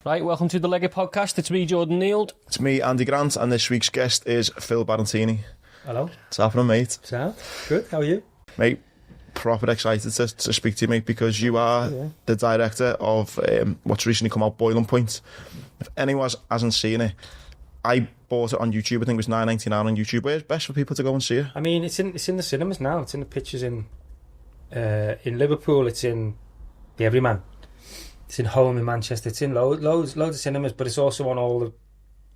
Right, welcome to the Lego Podcast. It's me, Jordan Neild. It's me, Andy Grant, and this week's guest is Phil Barantini. Hello. What's happening, mate? Sound good. How are you? Mate, proper excited to speak to you, mate, because you are the director of what's recently come out, Boiling Point. If anyone hasn't seen it, I bought it on YouTube. I think it was $9.99 on YouTube. Where's best for people to go and see it? I mean, it's in the cinemas now. It's in the pictures in Liverpool. It's in the Everyman. It's in Home in Manchester. It's in loads of cinemas, but it's also on all the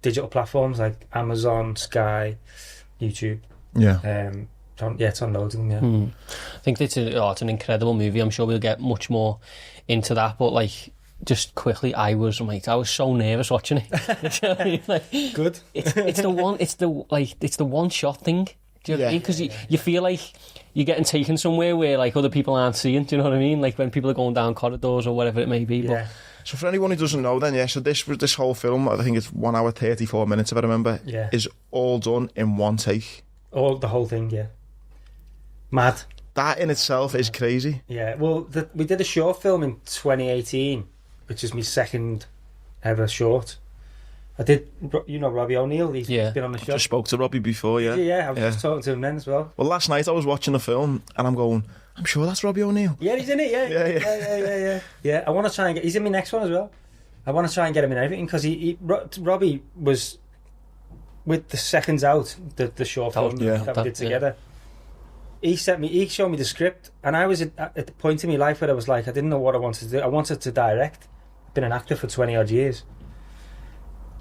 digital platforms like Amazon, Sky, YouTube. Yeah. It's on loads of them. Yeah. I think it's an incredible movie. I'm sure we'll get much more into that, but like, just quickly, I was so nervous watching it. You know what I mean? Like, Good. It's the one shot thing. Do you know what I mean? Because you feel like you're getting taken somewhere where like other people aren't seeing. Do you know what I mean? Like when people are going down corridors or whatever it may be. Yeah. But So for anyone who doesn't know, then so this whole film, I think it's 1 hour 34 minutes if I remember, is all done in one take. The whole thing. Yeah. Mad. That in itself is crazy. Yeah. Well, we did a short film in 2018, which is my second ever short. I did, Robbie O'Neill. He's been on the show. Just spoke to Robbie before, Yeah, I was just talking to him then as well. Well, last night I was watching the film and I'm going, I'm sure that's Robbie O'Neill. Yeah, he's in it. Yeah. Yeah, I want to try and get. He's in my next one as well. I want to try and get him in everything because Robbie was with the seconds out the short film that we did together. He showed me the script, and I was at the point in my life where I was like, I didn't know what I wanted to do. I wanted to direct. I've been an actor for 20 odd years.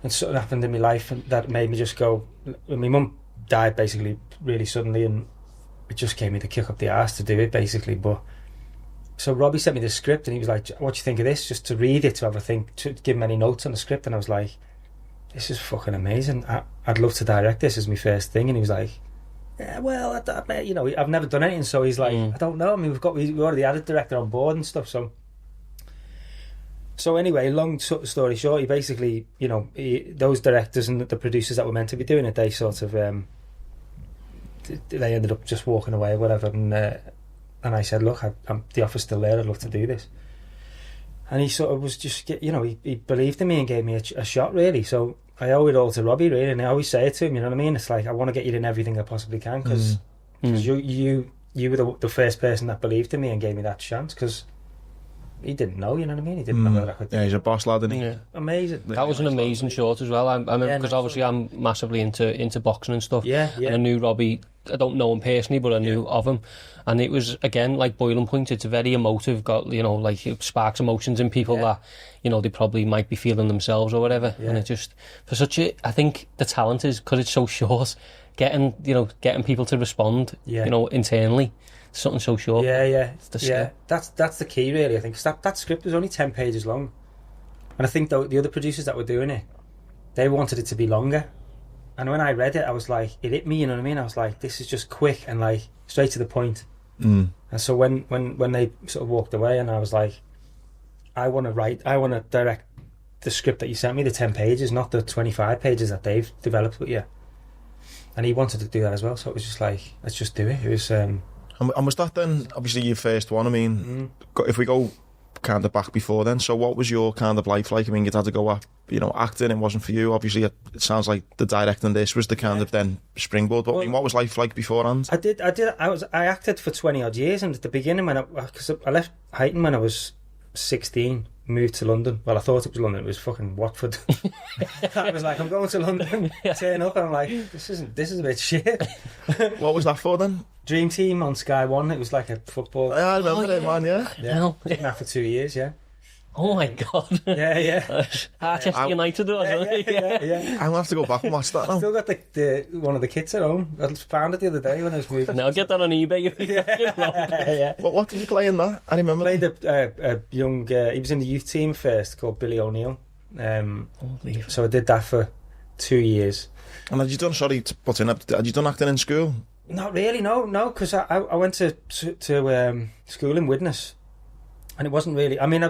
And something happened in my life that made me just go. My mum died basically really suddenly, and it just gave me the kick up the arse to do it basically. But so Robbie sent me the script, and he was like, "What do you think of this?" Just to read it, to have a think, to give him any notes on the script, and I was like, "This is fucking amazing. I'd love to direct this as my first thing." And he was like, "Yeah, well, I've never done anything." So he's like, "I don't know. I mean, we already had a director on board and stuff." So anyway, long story short, he basically, those directors and the producers that were meant to be doing it, they sort of, they ended up just walking away or whatever. And I said, look, the offer's still there. I'd love to do this. And he sort of was just, he believed in me and gave me a shot, really. So I owe it all to Robbie, really. And I always say it to him, you know what I mean? It's like, I want to get you in everything I possibly can because you were the first person that believed in me and gave me that chance because he didn't know, you know what I mean? He didn't know that I could do. Yeah, he's a boss lad, isn't he? Yeah. Amazing. That was an amazing short as well. I mean, because obviously I'm massively into boxing and stuff. Yeah. And I knew Robbie. I don't know him personally, but I knew of him. And it was, again, like Boiling Point. It's very emotive. Like it sparks emotions in people that, they probably might be feeling themselves or whatever. Yeah. And it just I think the talent is because it's so short. Getting people to respond. Internally. Something so short. Yeah. That's the key, really. I think that script was only 10 pages long, and I think the other producers that were doing it, they wanted it to be longer. And when I read it, I was like, it hit me. You know what I mean? I was like, this is just quick and like straight to the point. And so when they sort of walked away, and I was like, I want to direct the script that you sent me, the 10 pages, not the 25 pages that they've developed with you. And he wanted to do that as well, so it was just like, let's just do it. It was. And was that then, obviously, your first one? I mean, if we go kind of back before then, so what was your kind of life like? I mean, you'd had to go up, acting, it wasn't for you. Obviously, it sounds like the directing this was the kind of then springboard. But what was life like beforehand? I acted for 20 odd years, and at the beginning, because I left Huyton when I was 16, moved to London. Well, I thought it was London, it was fucking Watford. I was like, I'm going to London, turn up, and I'm like, this is a bit shit. What was that for then? Dream Team on Sky One. It was like a football. I remember it, man. Yeah. Did that for 2 years. Yeah. Oh my god. Yeah. Manchester United or something. Yeah. I'm gonna have to go back and watch that now. I still got the one of the kits at home. I found it the other day when I was moving. Now get that on eBay. Yeah. What did you play in that? I remember. I played a young. He was in the youth team first, called Billy O'Neill. So I did that for 2 years. And had you done? Sorry to put in. Had you done acting in school? Not really, no, because I went to school in Widnes, and it wasn't really. I mean, I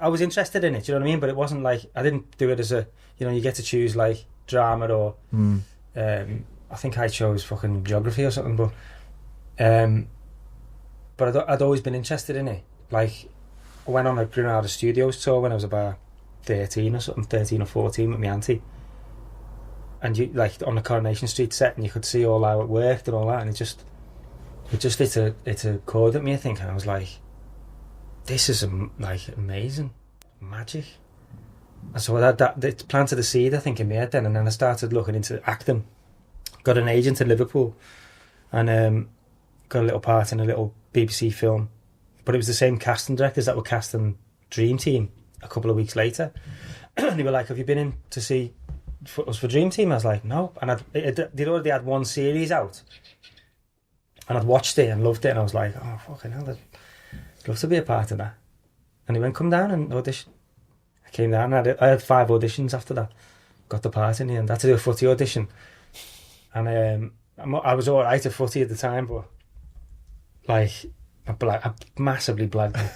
was interested in it, you know what I mean? But it wasn't like I didn't do it as a, you get to choose like drama or. I think I chose fucking geography or something, but I'd always been interested in it. Like, I went on a Granada Studios tour when I was about 13 or something, 13 or 14 with my auntie. And you like on the Coronation Street set, and you could see all how it worked and all that, and it just hit a chord at me, I think, and I was like, this is like amazing, magic. And so that it planted a seed, I think, in my head then, and then I started looking into acting. Got an agent in Liverpool, and got a little part in a little BBC film, but it was the same casting directors that were casting Dream Team a couple of weeks later. And they were like, have you been in to see us for Dream Team? I was like, no. And they'd already had one series out, and I'd watched it and loved it, and I was like, oh fucking hell, I'd love to be a part of that. And he went, come down and audition. I came down, and I had 5 auditions after that. Got the part in the end. I had to do a footy audition, and I was alright at footy at the time, but like I massively blagged it.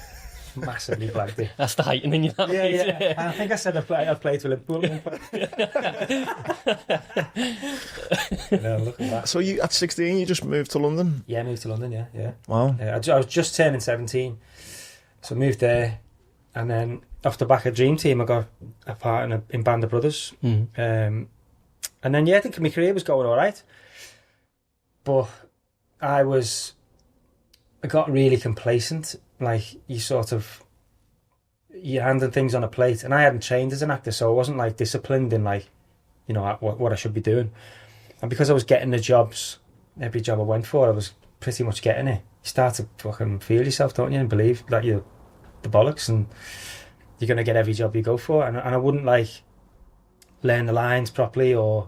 Massively blagged it. That's the heightening you have. Yeah. I think I said I played for Liverpool. No, look at that. So you at 16 you just moved to London? Yeah, I moved to London. Yeah. Wow. I was just turning 17, so I moved there, and then off the back of Dream Team, I got a part in Band of Brothers. Mm-hmm. And then I think my career was going all right, but I got really complacent. Like you're handing things on a plate, and I hadn't trained as an actor, so I wasn't like disciplined in like, you know, what I should be doing. And because I was getting the jobs, every job I went for, I was pretty much getting it. You start to fucking feel yourself, don't you, and believe that you're the bollocks, and you're gonna get every job you go for. And I wouldn't like learn the lines properly, or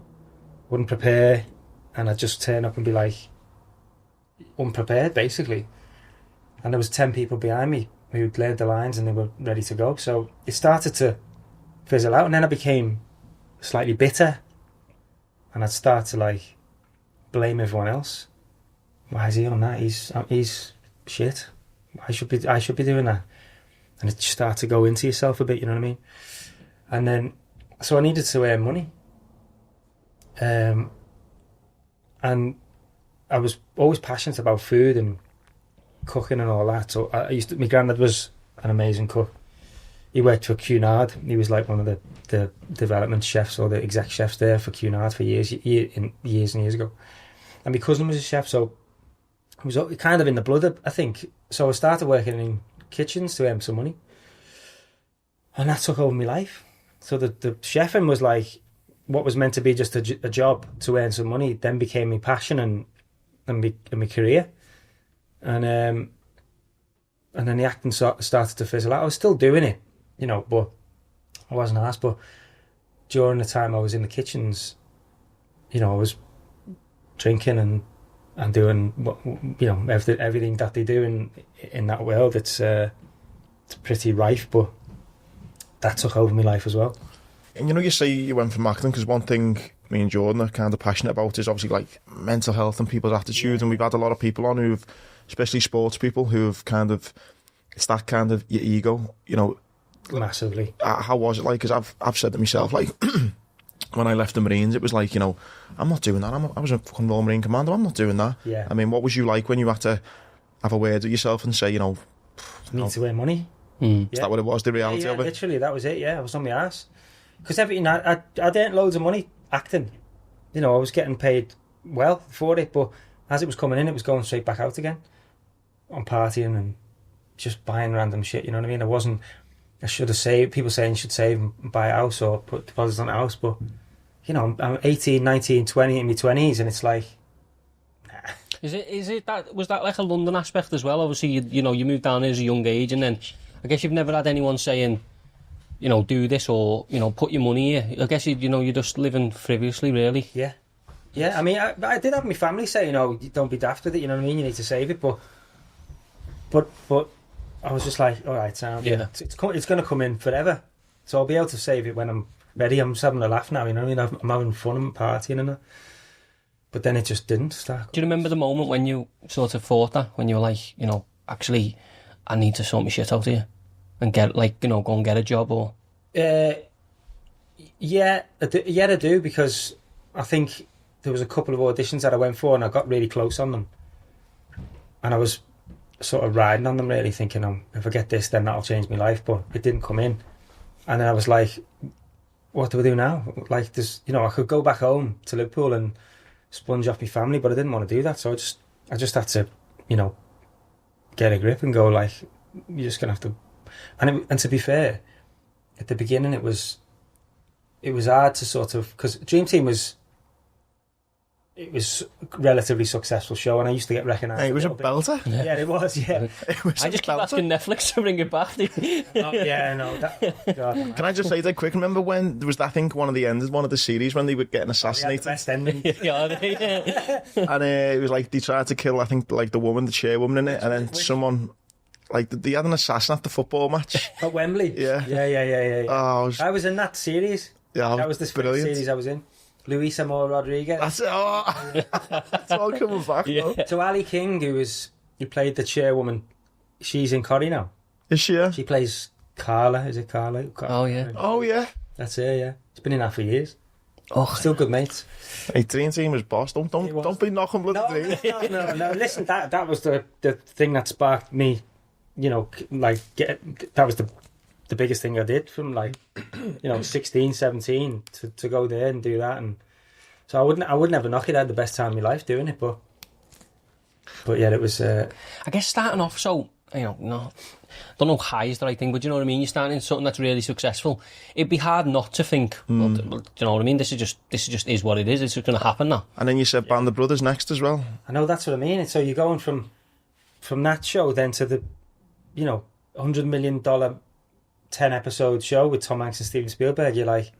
wouldn't prepare, and I'd just turn up and be like unprepared basically. And there was 10 people behind me who'd learned the lines and they were ready to go. So it started to fizzle out, and then I became slightly bitter, and I'd start to like blame everyone else. Why is he on that? He's shit. I should be doing that. And it started to go into yourself a bit, you know what I mean? And then, so I needed to earn money. And I was always passionate about food and cooking and all that. So my granddad was an amazing cook. He worked for Cunard. He was like one of the development chefs or the exec chefs there for Cunard for years and years ago. And my cousin was a chef, so it was kind of in the blood, I think. So I started working in kitchens to earn some money, and that took over my life. So the chefing was like what was meant to be just a job to earn some money, then became my passion and my career. And then the acting started to fizzle out. I was still doing it, you know, but I wasn't asked. But during the time I was in the kitchens, you know, I was drinking and doing what, you know, everything that they do in that world. It's pretty rife, but that took over my life as well. And you know, you say you went from acting because one thing me and Jordan are kind of passionate about is obviously like mental health and people's attitude, and we've had a lot of people on who've, especially sports people, who've kind of, it's that kind of your ego, you know. Massively. How was it like? Because I've said to myself, like, when I left the Marines, it was like, you know, I'm not doing that. I was a fucking Royal Marine Commander. I'm not doing that. Yeah. I mean, what was you like when you had to have a word with yourself and say, you know, need to earn money? Is that what it was, the reality of it? Literally, that was it, yeah. I was on my ass. Because everything, I'd earned loads of money acting. You know, I was getting paid well for it, but as it was coming in, it was going straight back out again. On partying and just buying random shit, you know what I mean? I should have saved, people saying you should save and buy a house or put deposits on a house, but, you know, I'm 18, 19, 20 in my 20s, and it's like, nah. Is it that, was that like a London aspect as well? Obviously, you know, you moved down as a young age, and then I guess you've never had anyone saying, you know, do this or, you know, put your money here. I guess, you know, you're just living frivolously, really. Yeah. Yeah, I mean, I did have my family say, you know, don't be daft with it, you know what I mean? You need to save it, but I was just like, all right, Sam, yeah. It's going to come in forever. So I'll be able to save it when I'm ready. I'm just having a laugh now, you know what I mean? I'm having fun, I'm partying and that. But then it just didn't start. Do you remember the moment when you sort of thought that? When you were like, you know, actually, I need to sort my shit out here and get, like, you know, go and get a job or... Yeah, I do, because I think there was a couple of auditions that I went for and I got really close on them. And I was sort of riding on them, really, thinking, if I get this, then that'll change my life. But it didn't come in. And then I was like, what do I do now? Like, there's, I could go back home to Liverpool and sponge off my family, but I didn't want to do that. So I just had to, get a grip and go, like, you're just going to have to... And to be fair, at the beginning it was hard to sort of... Because Dream Team was a relatively successful show, and I used to get recognised. Hey, it was a belter. Yeah, it was, yeah. I just keep asking Netflix to bring it back. Yeah, no. God, can I just say that quick? Remember when there was that, I think, one of the series when they were getting assassinated? The best ending. And it was like they tried to kill, I think, like the chairwoman in it, and then someone... Like, they had an assassin at the football match. At Wembley? Yeah. Yeah. Oh, I was in that series. Yeah, that was the brilliant series I was in. Luisa Moore Rodriguez. That's it. Oh. It's all coming back, though. So Ali King, who played the chairwoman, she's in Corrie now. Is she? Yeah? She plays Carla. Is it Carla? Oh, yeah. Oh, yeah. That's her, yeah. She's been in that for years. Oh, still good mates. Hey, Dream Team was boss. Don't be knocking bloody Dream. No. Listen, that was the thing that sparked me. That was the biggest thing I did from 16, 17 to go there and do that, and so I would never knock it. I had the best time of my life doing it, but yeah, it was. I guess starting off, so no, don't know high is the right thing, but you know what I mean. You're starting something that's really successful. It'd be hard not to think, well, do you know what I mean? This is just what it is. It's just going to happen now. And then you said Band of Brothers next as well. I know, that's what I mean. So you're going from that show then to the $100 million 10-episode show with Tom Hanks and Steven Spielberg. You're like,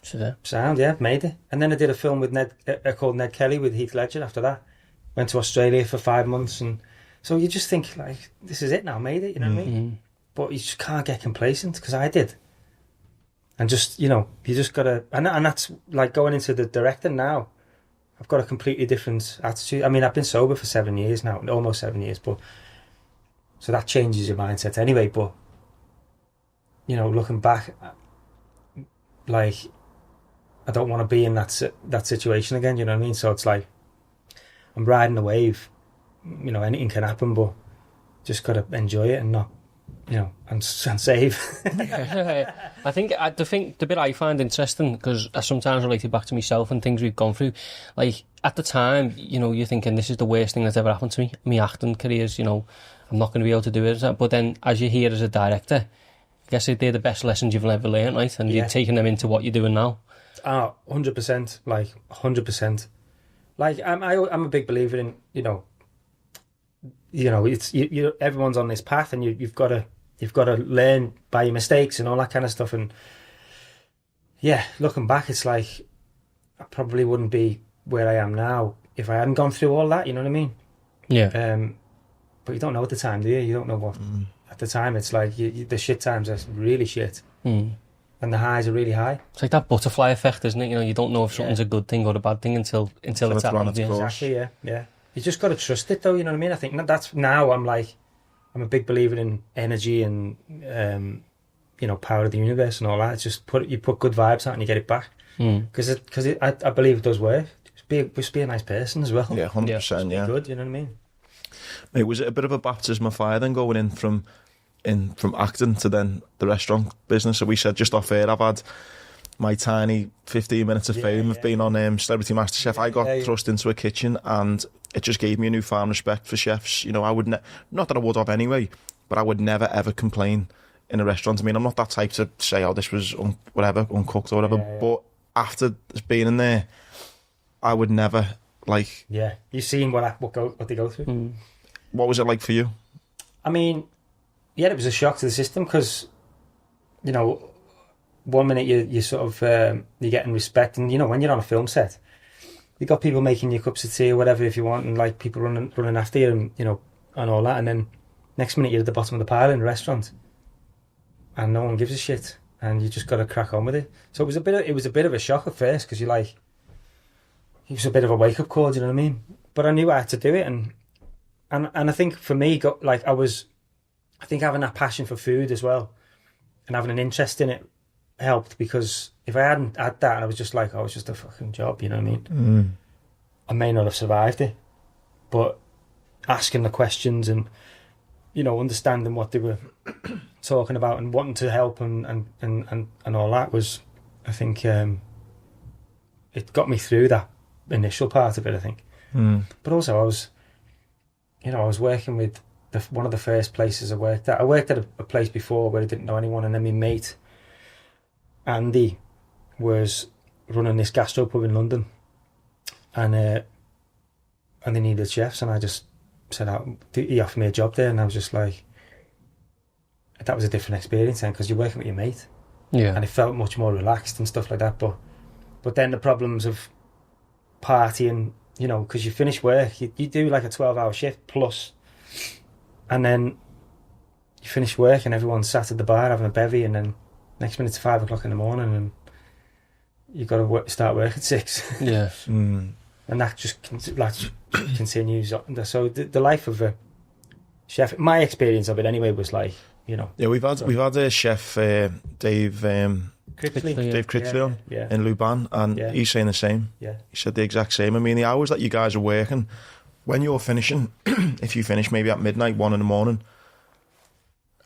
sound, yeah, made it. And then I did a film with called Ned Kelly with Heath Ledger after that. Went to Australia for 5 months, and so you just think, like, this is it now, made it, you know what I mean? But you just can't get complacent, because I did. And just, you just gotta, and that's like going into the directing now. I've got a completely different attitude. I mean, I've been sober for 7 years now, almost 7 years, but so that changes your mindset anyway. But looking back, like, I don't want to be in that situation again. You know what I mean? So it's like I'm riding the wave. Anything can happen, but just gotta enjoy it and not, and save. I think the bit I find interesting, because I sometimes relate it back to myself and things we've gone through. Like, at the time, you're thinking, this is the worst thing that's ever happened to me. My acting career's, I'm not going to be able to do it. But then, as you're here as a director, I guess they're the best lessons you've ever learned, right? And you're taking them into what you're doing now. 100%. Like, 100%. Like, I'm a big believer in, it's everyone's on this path, and you've got to learn by your mistakes and all that kind of stuff. And yeah, looking back, it's like I probably wouldn't be where I am now if I hadn't gone through all that. You know what I mean? Yeah. But you don't know at the time, do you? You don't know what. At the time, it's like the shit times are really shit, and the highs are really high. It's like that butterfly effect, isn't it? You don't know if something's a good thing or a bad thing until it's happened. Exactly. Yeah. You just got to trust it, though. You know what I mean? I think that's now. I'm a big believer in energy and power of the universe and all that. It's just you put good vibes out and you get it back. Because I believe it does work. Just be a nice person as well. Yeah, 100%. Yeah, good. You know what I mean? Mate, was it a bit of a baptism of fire then going in from acting to then the restaurant business? So we said just off air, I've had my tiny 15 minutes of fame of being on Celebrity MasterChef. I got thrust into a kitchen, and it just gave me a newfound respect for chefs. I would not that I would have anyway, but I would never ever complain in a restaurant. I mean, I'm not that type to say, oh, this was uncooked or whatever. But after being in there, I would never like. Yeah, you've seen what they go through. What was it like for you? I mean, yeah, it was a shock to the system, because 1 minute you sort of you're getting respect, and when you're on a film set, you got people making you cups of tea or whatever if you want, and like people running after you, and and all that, and then next minute you're at the bottom of the pile in a restaurant, and no one gives a shit, and you just got to crack on with it. So it was a bit of a shock at first, because you're like, it was a bit of a wake up call. Do you know what I mean? But I knew I had to do it, and I think for me, I think having that passion for food as well, and having an interest in it, helped, because if I hadn't had that and I was just like, oh, it's just a fucking job, you know what I mean? I may not have survived it. But asking the questions and understanding what they were talking about and wanting to help and all that was, I think, it got me through that initial part of it, I think. But also I was working with one of the first places I worked at. I worked at a place before where I didn't know anyone, and then my mate Andy was running this gastropub in London, and they needed chefs, and I just said, he offered me a job there, and I was just like, that was a different experience then, because you're working with your mate, and it felt much more relaxed and stuff like that. But then the problems of partying, because you finish work, you do like a 12-hour shift plus, and then you finish work and everyone's sat at the bar having a bevy, and then next minute it's 5 o'clock in the morning and you've got to start work at 6. Yeah. And that just continues. So the life of a chef, my experience of it anyway, was like, Yeah, we've had a chef, Dave Critchley in Luban, and he's saying the same. Yeah. He said the exact same. I mean, the hours that you guys are working, when you're finishing, if you finish maybe at midnight, 1 in the morning,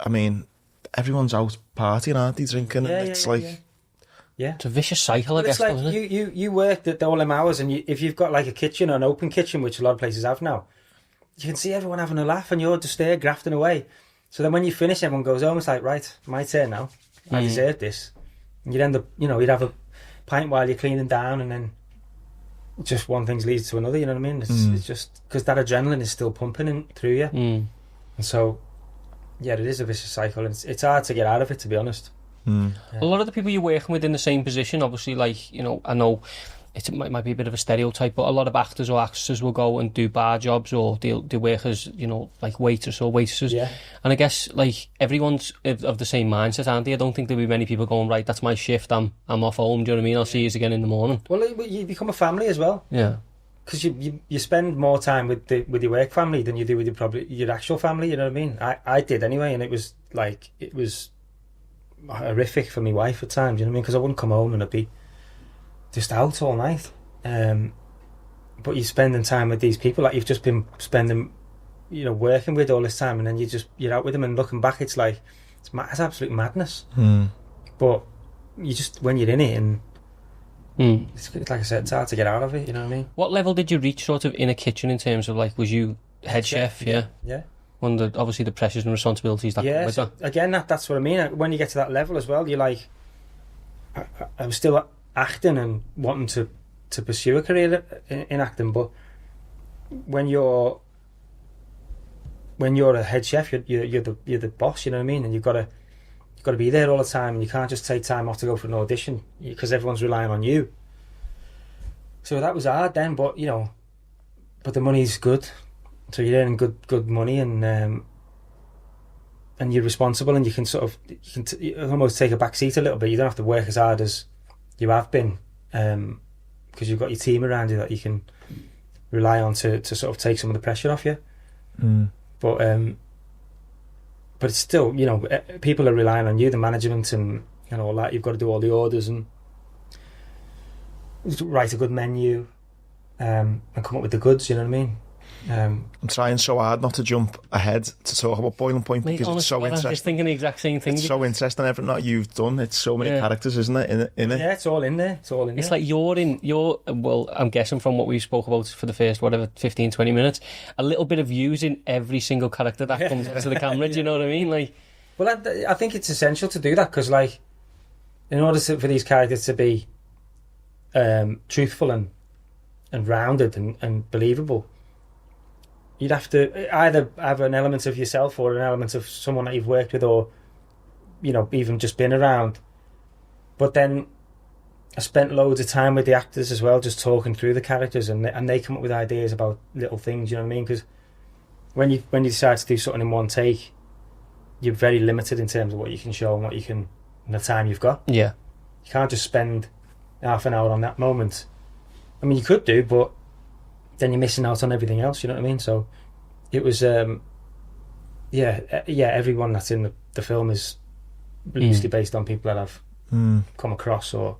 I mean, everyone's out partying, aren't they, drinking? It's a vicious cycle, I guess. It's like you worked at all them hours, and if you've got like a kitchen or an open kitchen, which a lot of places have now, you can see everyone having a laugh, and you're just there grafting away. So then when you finish, everyone goes home. It's like, right, my turn now. I deserve this. And you'd end up, you'd have a pint while you're cleaning down, and then just one thing leads to another. You know what I mean? It's just because that adrenaline is still pumping through you, and so it is a vicious cycle, and it's hard to get out of it, to be honest. A lot of the people you're working with in the same position, obviously, like, I know it might be a bit of a stereotype, but a lot of actors or actresses will go and do bar jobs, or they work as, like waiters or waitresses. Yeah. And I guess, like, everyone's of the same mindset, aren't they? I don't think there'll be many people going, right, that's my shift, I'm off home, do you know what I mean? I'll see you again in the morning. Well, you become a family as well. Yeah. Because you spend more time with your work family than you do with your actual family, you know what I mean? I did anyway, and it was horrific for my wife at times, you know what I mean? Because I wouldn't come home and I'd be just out all night. But you're spending time with these people that you've just been spending, working with all this time, and then you're out with them, and looking back, it's like, it's absolute madness. But you just, when you're in it, and it's like I said, it's hard to get out of it, you know what I mean? What level did you reach sort of in a kitchen in terms of, like, was you head chef? Yeah. Under, obviously, the pressures and responsibilities that come with that. Again, that's what I mean. When you get to that level as well, you're like, I was still acting and wanting to pursue a career in acting, but when you're a head chef, you're the boss, you know what I mean? And you've got to be there all the time, and you can't just take time off to go for an audition because everyone's relying on you. So that was hard then, but but the money's good, so you're earning good money, and you're responsible, and you can you almost take a back seat a little bit. You don't have to work as hard as you have been, because you've got your team around you that you can rely on to sort of take some of the pressure off you. But it's still, people are relying on you, the management and all that. You've got to do all the orders and write a good menu, and come up with the goods, you know what I mean? I'm trying so hard not to jump ahead to talk about Boiling Point, because it's so interesting. I'm just thinking the exact same thing. It's so interesting, everything that you've done. It's so many characters, isn't it? In it. Yeah, it's all in there. It's like well, I'm guessing from what we spoke about for the first 15-20 minutes, a little bit of views in every single character that comes to the camera. Do you know what I mean? Like, well, I think it's essential to do that, because, like, in order for these characters to be truthful and rounded and believable, you'd have to either have an element of yourself or an element of someone that you've worked with, or even just been around. But then I spent loads of time with the actors as well, just talking through the characters, and they come up with ideas about little things, you know what I mean? Because when you decide to do something in one take, you're very limited in terms of what you can show and what you can, and the time you've got. Yeah, you can't just spend half an hour on that moment. I mean, you could do, but then you're missing out on everything else, you know what I mean? So it was everyone that's in the film is loosely based on people that I've come across or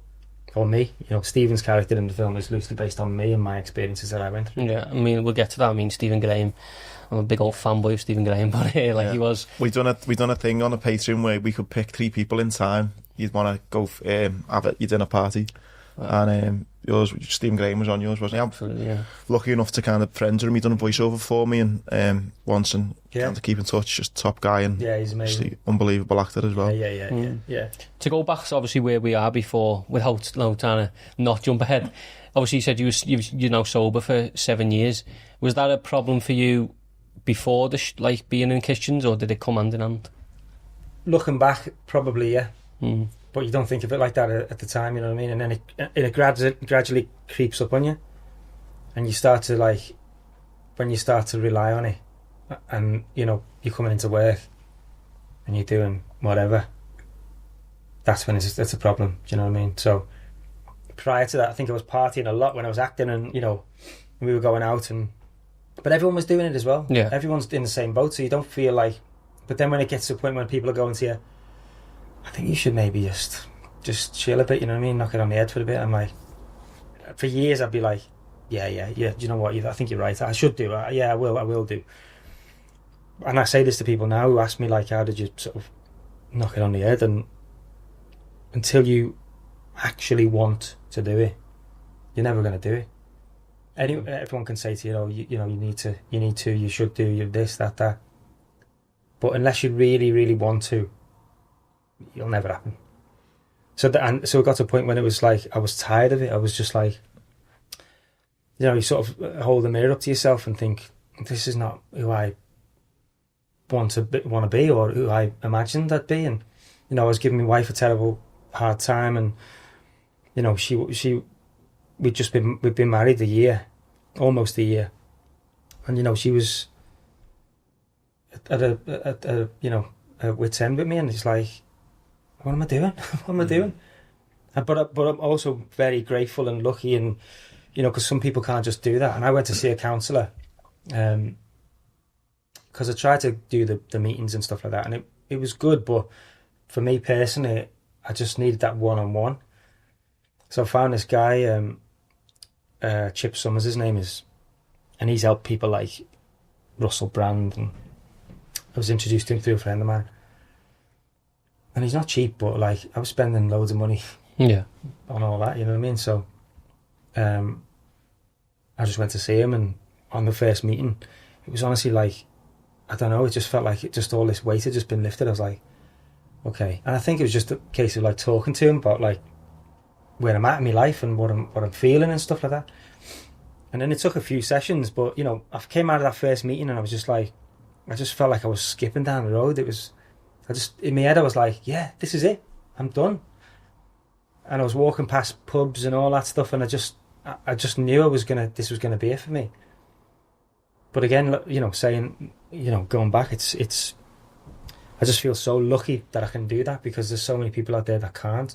or me. You know, Steven's character in the film is loosely based on me and my experiences that I went through. Yeah, I mean, we'll get to that. I mean, Stephen Graham. I'm a big old fanboy of Stephen Graham, but he was. We done a thing on a Patreon where we could pick 3 people in time. You'd want to go have your dinner party, and yours, Stephen Graham was on yours, wasn't he? Absolutely, yeah. Lucky enough to kind of friends with him. He done a voiceover for me and once, and kind of keep in touch. Just top guy, and he's amazing, unbelievable actor as well. Yeah. To go back to obviously where we are before, without trying to not jump ahead. Obviously, you said you're now sober for 7 years. Was that a problem for you before like being in Christians, or did it come hand in hand? Looking back, probably, yeah. But you don't think of it like that at the time, you know what I mean? And then it gradually creeps up on you, and you start to when you start to rely on it, and you know you're coming into work and you're doing whatever. That's when it's a problem. Do you know what I mean? So prior to that, I think I was partying a lot when I was acting, and you know we were going out, but everyone was doing it as well. Yeah, everyone's in the same boat, so you don't feel like. But then when it gets to a point when people are going to you, I think you should maybe just chill a bit, you know what I mean? Knock it on the head for a bit. I'm like, for years I'd be like, yeah, do you know what? I think you're right. I should do. I will do. And I say this to people now who ask me, like, how did you sort of knock it on the head? And until you actually want to do it, you're never going to do it. Everyone can say to you, you need to, you should do, you this, that. But unless you really, really want to, it'll never happen. So it got to a point when it was like I was tired of it. I was just like, you sort of hold the mirror up to yourself and think, this is not who I want to be or who I imagined I'd be. And I was giving my wife a terrible hard time, and we'd been married almost a year, and she was at a wit's end with me, and it's like, what am I doing? What am I doing? But I'm also very grateful and lucky, and because some people can't just do that. And I went to see a counsellor because I tried to do the meetings and stuff like that, and it was good. But for me personally, I just needed that one-on-one. So I found this guy, Chip Summers, his name is, and he's helped people like Russell Brand, and I was introduced to him through a friend of mine. And he's not cheap, but like I was spending loads of money on all that, you know what I mean? So I just went to see him, and on the first meeting, it was honestly like, I don't know, it just felt like all this weight had just been lifted. I was like, okay. And I think it was just a case of like talking to him about like where I'm at in my life and what I'm feeling and stuff like that. And then it took a few sessions, but I came out of that first meeting and I was just like, I just felt like I was skipping down the road. In my head I was like, yeah, this is it, I'm done. And I was walking past pubs and all that stuff, and I just knew this was gonna be it for me. But again, saying, going back, it's I just feel so lucky that I can do that, because there's so many people out there that can't.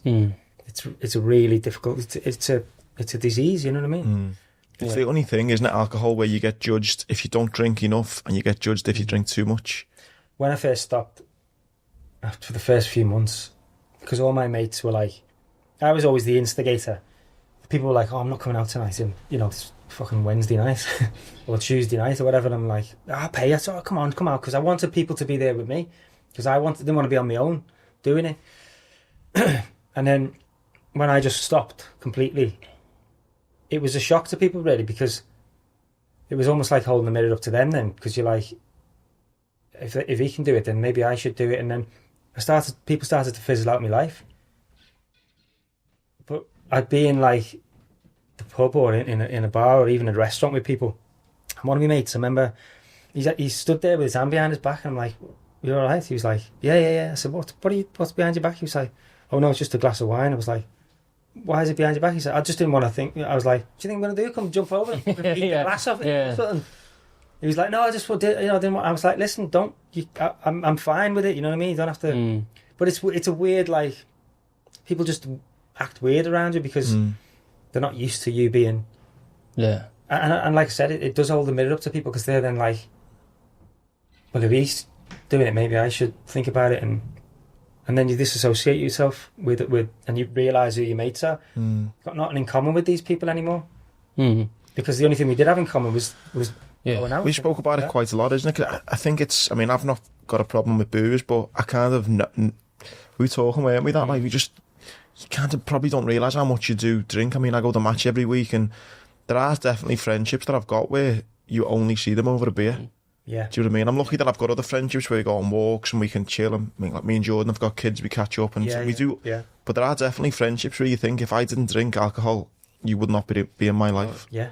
It's a really difficult, it's a disease, you know what I mean? It's the only thing, isn't it, alcohol, where you get judged if you don't drink enough, and you get judged if you drink too much. When I first stopped, after the first few months, because all my mates were like, I was always the instigator. People were like, oh, I'm not coming out tonight, and it's fucking Wednesday night or Tuesday night or whatever, and I'm like, I'll pay you. So come out, because I wanted people to be there with me, because didn't want to be on my own doing it. And then when I just stopped completely, it was a shock to people, really, because it was almost like holding the mirror up to them then, because you're like, if he can do it, then maybe I should do it. And then people started to fizzle out my life. But I'd be in like the pub or in a bar or even a restaurant with people. And one of my mates, I remember, he stood there with his hand behind his back, and I'm like, you all right? He was like, yeah. I said, what's behind your back? He was like, oh no, it's just a glass of wine. I was like, why is it behind your back? He said, I just didn't want to think. I was like, what do you think I'm going to do? Come jump over and eat the glass off it? Yeah. He was like, no, I just didn't want. I was like, listen, I'm fine with it. You know what I mean? You don't have to. But it's a weird, like, people just act weird around you because they're not used to you being. Yeah. And like I said, it does hold the mirror up to people, because they're then like, well, if he's doing it, maybe I should think about it. And and then you disassociate yourself with and you realise who your mates are. You've got nothing in common with these people anymore. Because the only thing we did have in common was going out. We spoke about it quite a lot, isn't it? 'Cause I think it's, I mean, I've not got a problem with booze, but I kind of, we were talking, weren't we, that like, you kind of probably don't realise how much you do drink. I mean, I go to match every week, and there are definitely friendships that I've got where you only see them over a beer. Yeah. Do you know what I mean? I'm lucky that I've got other friendships where we go on walks and we can chill. And I mean, like me and Jordan have got kids, we catch up, and we do. Yeah. But there are definitely friendships where you think, if I didn't drink alcohol, you would not be in my life. Yeah.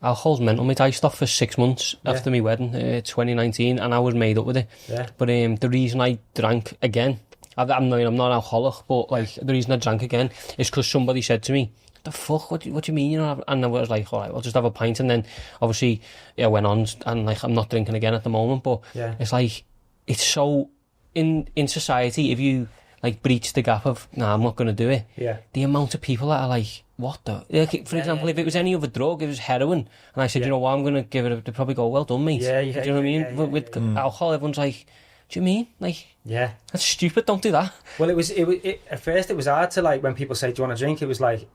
Alcohol's mental, mate. I stopped for 6 months after my wedding, 2019, and I was made up with it. Yeah. But the reason I drank again, I'm not an alcoholic, but like the reason I drank again is because somebody said to me, "The fuck? What do you mean? You know?" And I was like, "All right, I'll just have a pint." And then obviously, I went on, and like I'm not drinking again at the moment. But it's like, it's so in society, if you like breach the gap of, "Nah, I'm not going to do it." Yeah. The amount of people that are like, "What the?" Like, for example, if it was any other drug, it was heroin, and I said, "You know what? I'm going to give it." They'd probably go, "Well done, mate." Yeah. Do you know what I mean? With alcohol, everyone's like, "Do you mean like?" Yeah. That's stupid. Don't do that. Well, it was at first it was hard to, like, when people say, "Do you want to drink?" It was like,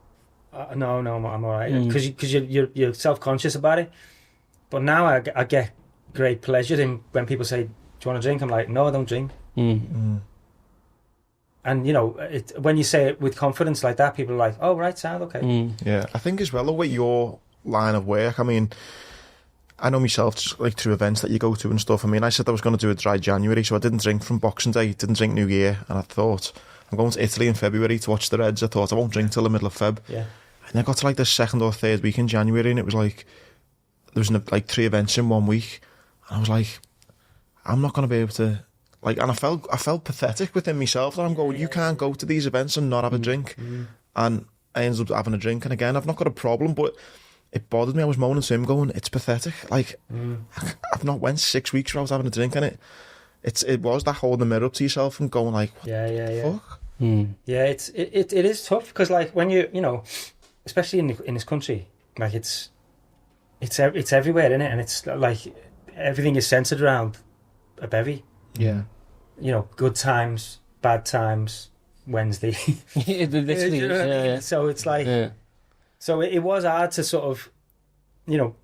no, I'm all right, because you're self-conscious about it. But now I get great pleasure in when people say, "Do you want to drink?" I'm like, "No, I don't drink." And you know, when you say it with confidence like that, people are like, "Oh, right, sound okay." Yeah, I think as well with your line of work, I mean, I know myself, just like through events that you go to and stuff. I mean, I said I was going to do a dry January, so I didn't drink from Boxing Day, didn't drink New Year, and I thought, I'm going to Italy in February to watch the Reds. I thought I won't drink till the middle of Feb. Yeah. And I got to like the second or third week in January, and it was like, there was like 3 events in 1 week, and I was like, I'm not going to be able to, like, and I felt pathetic within myself that I'm going, you can't go to these events and not have a drink. And I ended up having a drink, and again, I've not got a problem, but it bothered me. I was moaning to him going, it's pathetic. Like, I've not went 6 weeks without having a drink, and it was that holding the mirror up to yourself and going like, fuck? Yeah, it is tough, because like when you know, especially in this country, like it's everywhere, isn't it? And it's like everything is centered around a bevy. Yeah. You know, good times, bad times, Wednesday. Literally, you know what I mean? So it's like, so it was hard to sort of, you know,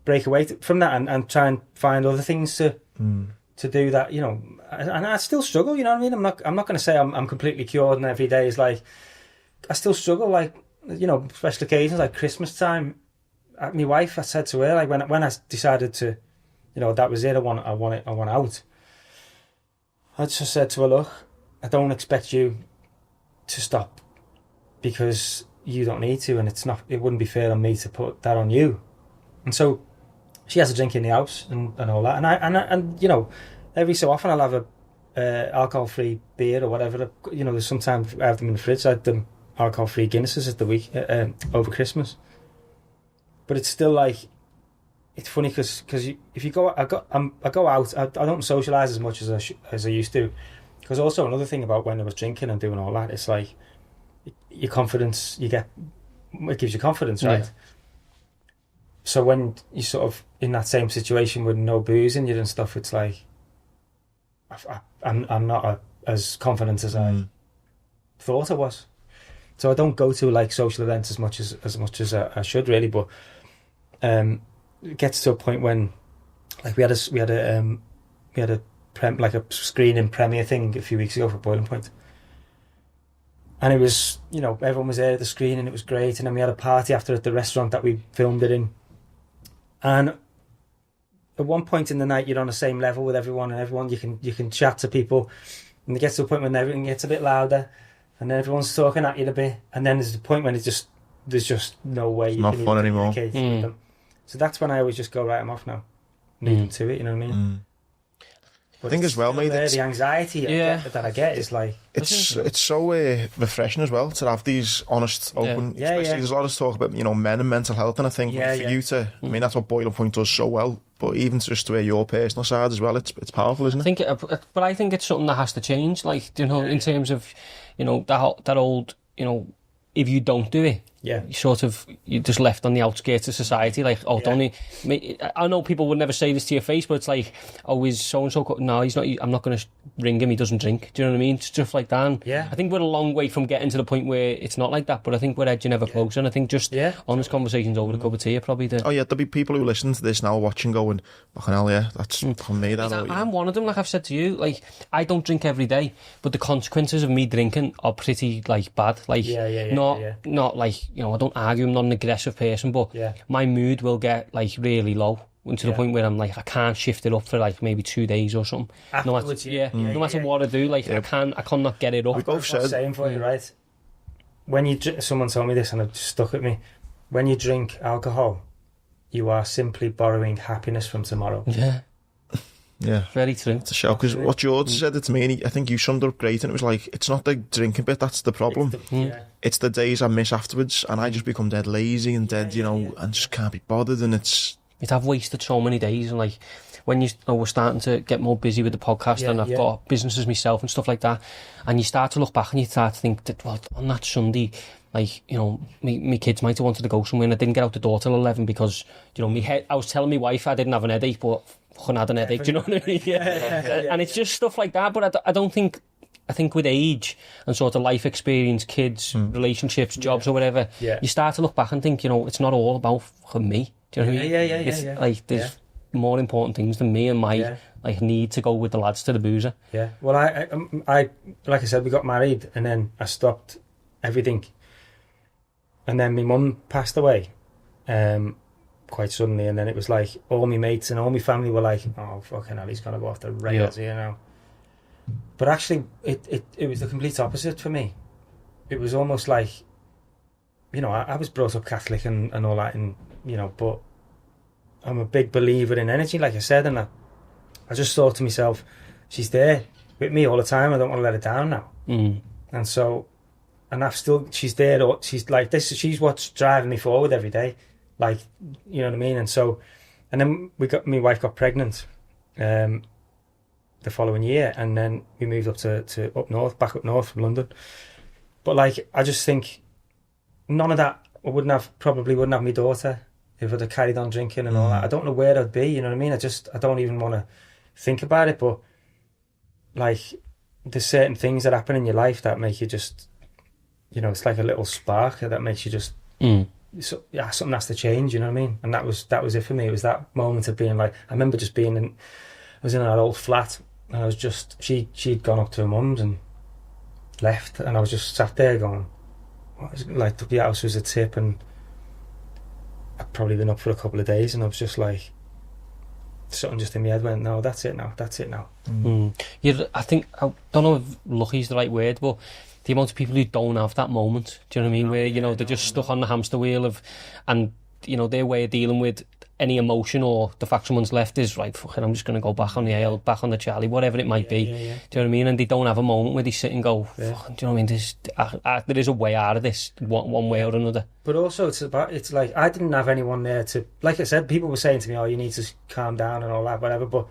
break away from that and try and find other things to do that, you know. And I still struggle, you know what I mean? I'm not going to say I'm completely cured and every day is like, I still struggle, like, you know, special occasions like Christmas time. My wife, I said to her, like, when I decided to, you know, that was it, I want out. I just said to her, look, I don't expect you to stop because you don't need to, and it wouldn't be fair on me to put that on you. And so she has a drink in the house and all that, and you know, every so often I'll have a alcohol-free beer or whatever. You know, there's sometimes I have them in the fridge. I had them alcohol-free Guinnesses at the week over Christmas. But it's still like, it's funny because if you go, I go out. I don't socialise as much as I used to. Because also another thing about when I was drinking and doing all that, it's like your confidence. It gives you confidence, right? Yeah. So when you're sort of in that same situation with no booze in you and stuff, it's like I'm not as confident as I thought I was. So I don't go to like social events as much as I should really, but it gets to a point when, like, we had a screening premiere thing a few weeks ago for Boiling Point, and it was, you know, everyone was there at the screen and it was great, and then we had a party after at the restaurant that we filmed it in, and at one point in the night you're on the same level with everyone, and everyone you can chat to people, and it gets to a point when everything gets a bit louder, and then everyone's talking at you a bit, and then there's the point when there's just no way you not can fun even anymore. communicate with them. So that's when I always just go, right, I'm off now. Leave to it, you know what I mean? I think as well, mate, the anxiety that I get is like, it's so refreshing as well to have these honest, open. There's a lot of talk about, you know, men and mental health, and I think for you to, I mean, that's what Boiling Point does so well. But even just to your personal side as well, it's powerful, isn't it? But I think it's something that has to change. Like, you know, in terms of, you know, that old, you know, if you don't do it, Yeah. You're just left on the outskirts of society. Like, I know people would never say this to your face, but it's like, oh, is so-and-so... No, he's not. I'm not going to ring him. He doesn't drink. Do you know what I mean? Stuff like that. And yeah. I think we're a long way from getting to the point where it's not like that, but I think we're edging ever closer. And I think just honest conversations over the cup of tea are probably the... Oh, yeah, there'll be people who listen to this now watching going, fucking hell, yeah, that's from me. I'm one of them, like I've said to you. Like, I don't drink every day, but the consequences of me drinking are pretty, like, bad. Like, not like, you know, I don't argue, I'm not an aggressive person, but my mood will get, like, really low. To the point where I'm like, I can't shift it up for like maybe 2 days or something. Afterwards, no matter what I do, like I cannot get it up. We both said saying for you, right? When you someone told me this and it stuck at me. When you drink alcohol, you are simply borrowing happiness from tomorrow. Yeah, very true. It's a show because what George said it to me, and I think you summed it up great. And it was like, it's not the drinking bit that's the problem. It's the days I miss afterwards, and I just become dead lazy and dead, you know, and just can't be bothered. And I've wasted so many days, and like when we're starting to get more busy with the podcast, and I've got businesses myself and stuff like that, and you start to look back and you start to think that, well, on that Sunday, like, you know, my kids might have wanted to go somewhere and I didn't get out the door till 11 because, you know, I was telling my wife I didn't have an headache, but I had an headache, do you know what I mean? And it's just stuff like that, but I think with age and sort of life experience, kids, relationships, jobs or whatever, you start to look back and think, you know, it's not all about me. Do you know what I mean? It's like there's more important things than me and my like need to go with the lads to the boozer. Yeah. Well, I like I said, we got married and then I stopped everything, and then my mum passed away quite suddenly, and then it was like all my mates and all my family were like, "Oh, fucking hell, he's gonna go off the rails here now." But actually, it was the complete opposite for me. It was almost like, you know, I was brought up Catholic and all that, and you know, but I'm a big believer in energy, like I said, and I just thought to myself, she's there with me all the time. I don't want to let her down now. And so, and she's there. She's like this. She's what's driving me forward every day. Like, you know what I mean. And so, and then my wife got pregnant the following year, and then we moved up to back up north from London. But like, I just think none of that. I probably wouldn't have my daughter if I'd have carried on drinking and all that. I don't know where I'd be, you know what I mean? I don't even want to think about it, but like there's certain things that happen in your life that make you just, you know, it's like a little spark that makes you just, something has to change, you know what I mean? And that was it for me. It was that moment of being like, I remember just being I was in that old flat and I was just, she'd gone up to her mum's and left, and I was just sat there going, what is it? Like the house was a tip, and I'd probably been up for a couple of days, and I was just like, something just in my head went, no, that's it now. I think, I don't know if lucky is the right word, but the amount of people who don't have that moment, do you know what I mean, where, you know, they're just stuck on the hamster wheel and, you know, their way of dealing with any emotion or the fact someone's left is, right, fucking, I'm just going to go back on the ale, back on the Charlie, whatever it might be. Do you know what I mean? And they don't have a moment where they sit and go, fucking, do you know what I mean? There is a way out of this, one way or another. But also, it's like, I didn't have anyone there to, like I said, people were saying to me, oh, you need to calm down and all that, whatever, but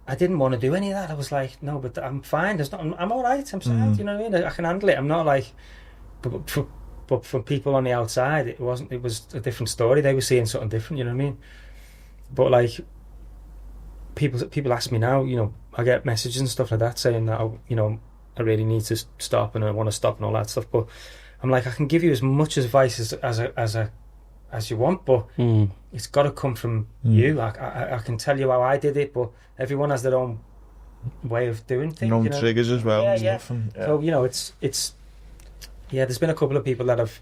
I didn't want to do any of that. I was like, no, but I'm fine. I'm all right. I'm sound. You know what I mean? I can handle it. I'm not like, but from people on the outside, it was a different story. They were seeing something different. You know what I mean? But like, people ask me now. You know, I get messages and stuff like that saying that, you know, I really need to stop and I want to stop and all that stuff. But I'm like, I can give you as much advice as you want, but it's got to come from you. I can tell you how I did it, but everyone has their own way of doing things. Your own triggers as well. Yeah. So, you know, it's there's been a couple of people that have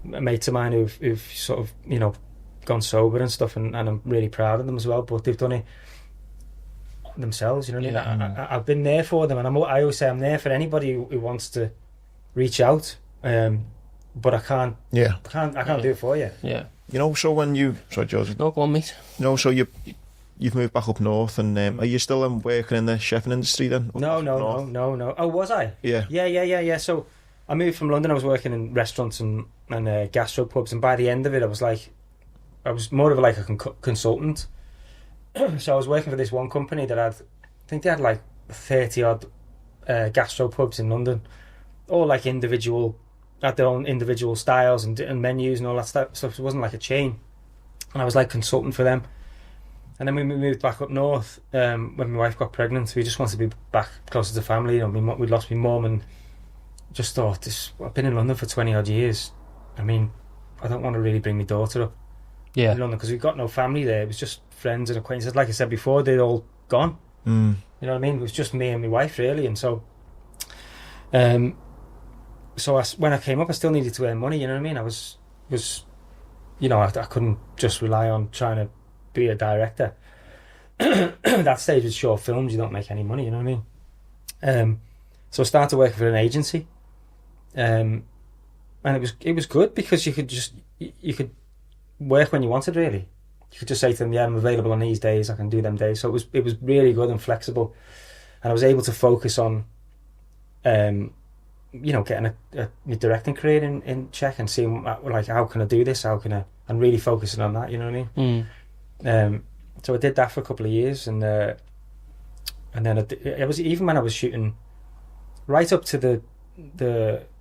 mates of mine who've sort of, you know, gone sober and stuff, and I'm really proud of them as well, but they've done it themselves, you know what I mean? I've been there for them, and I always say I'm there for anybody who wants to reach out, but I can't do it for you. Yeah. You know, so when sorry, George. No, go on, mate. You know, so you've moved back up north, and are you still working in the chefing industry then? No. Oh, was I? Yeah. So I moved from London. I was working in restaurants and gastro pubs, and by the end of it, I was more of like a consultant. So I was working for this one company that I think they had like 30 odd gastro pubs in London, all like individual had their own individual styles and menus and all that stuff. So it wasn't like a chain. And I was like consultant for them. And then we moved back up north when my wife got pregnant. We just wanted to be back closer to family. You know, we'd lost my mum, and just thought, I've been in London for 20 odd years. I mean, I don't want to really bring my daughter up in London because we've got no family there. It was just friends and acquaintances. Like I said before, they'd all gone. You know what I mean? It was just me and my wife really. And so when I came up, I still needed to earn money. You know what I mean? I was you know, I couldn't just rely on trying to be a director. At that stage with short films, you don't make any money. You know what I mean? So I started working for an agency, and it was good because you could work when you wanted. Really, you could just say to them, "Yeah, I'm available on these days. I can do them days." So it was really good and flexible, and I was able to focus on, you know, getting my directing career in check and seeing like how can I do this? How can I? And really focusing on that. You know what I mean? So I did that for a couple of years, and then it was even when I was shooting, right up to the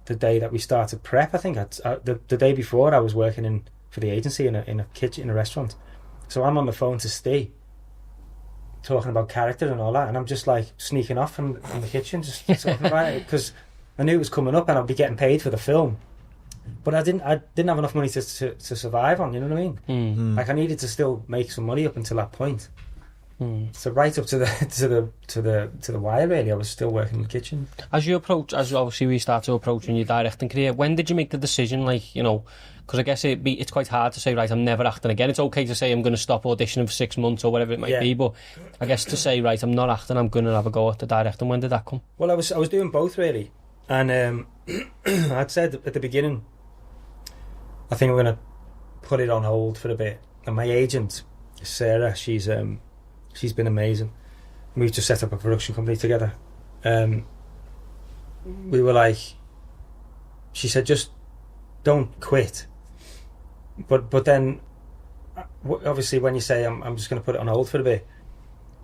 day that we started prep. I think the day before I was working for the agency in a kitchen in a restaurant. So I'm on the phone to Steve, talking about character and all that, and I'm just like sneaking off from the kitchen, just talking about it because I knew it was coming up and I'd be getting paid for the film. But I didn't have enough money to survive on. You know what I mean? Like I needed to still make some money up until that point. So right up to the wire, really, I was still working in the kitchen. As obviously we start to approaching your directing career, when did you make the decision? Like, you know, because I guess it's quite hard to say, right, I'm never acting again. It's okay to say I'm going to stop auditioning for 6 months or whatever it might be, but I guess to say, right, I'm not acting, I'm going to have a go at the directing. When did that come? Well, I was doing both really, and I'd said at the beginning, I think I'm going to put it on hold for a bit. And my agent, Sarah, she's been amazing. We've just set up a production company together. We were like, she said, just don't quit. But then, obviously, when you say I'm just going to put it on hold for a bit,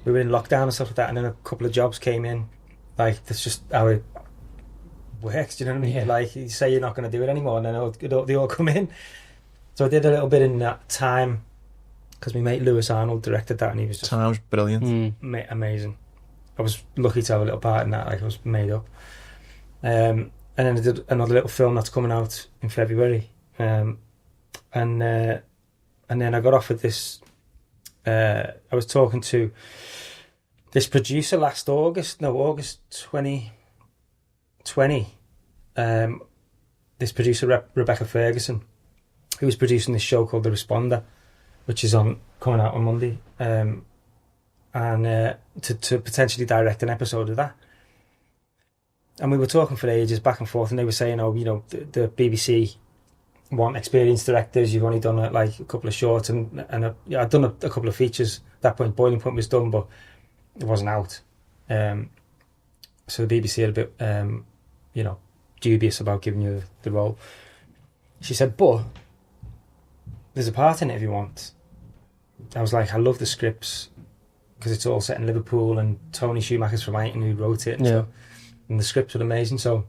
we were in lockdown and stuff like that, and then a couple of jobs came in. Like that's just how it works. Do you know what I mean? Yeah. Like you say you're not going to do it anymore, and then they all come in. So I did a little bit in that time. Because my mate Lewis Arnold directed that, and he was just Time's brilliant, amazing. I was lucky to have a little part in that. Like I was made up. And then I did another little film that's coming out in February. And then I got offered this. I was talking to this producer last August 2020. This producer Rebecca Ferguson, who was producing this show called The Responder, which is coming out on Monday, and to potentially direct an episode of that. And we were talking for ages back and forth, and they were saying, "Oh, you know, the BBC want experienced directors. You've only done like a couple of shorts, and I'd done a couple of features. At that point, Boiling Point was done, but it wasn't out. So the BBC had a bit, you know, dubious about giving you the role." She said, "But there's a part in it if you want." I was like, I love the scripts because it's all set in Liverpool, and Tony Schumacher's from Iton who wrote it, and, and the scripts were amazing. So,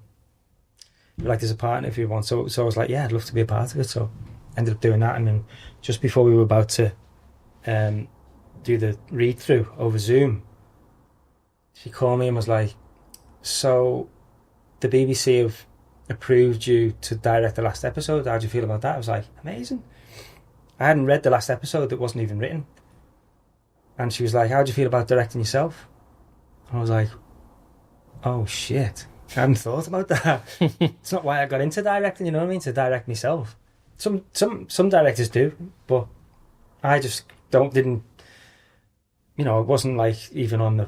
like, there's a part in it if you want. So I was like, yeah, I'd love to be a part of it. So, ended up doing that, and then just before we were about to do the read through over Zoom, she called me and was like, "So, the BBC have approved you to direct the last episode. How do you feel about that?" I was like, "Amazing." I hadn't read the last episode that wasn't even written. And she was like, "How do you feel about directing yourself?" And I was like, "Oh shit, I hadn't thought about that." It's not why I got into directing, you know what I mean? To direct myself. Some directors do, but I just didn't, you know, it wasn't like even on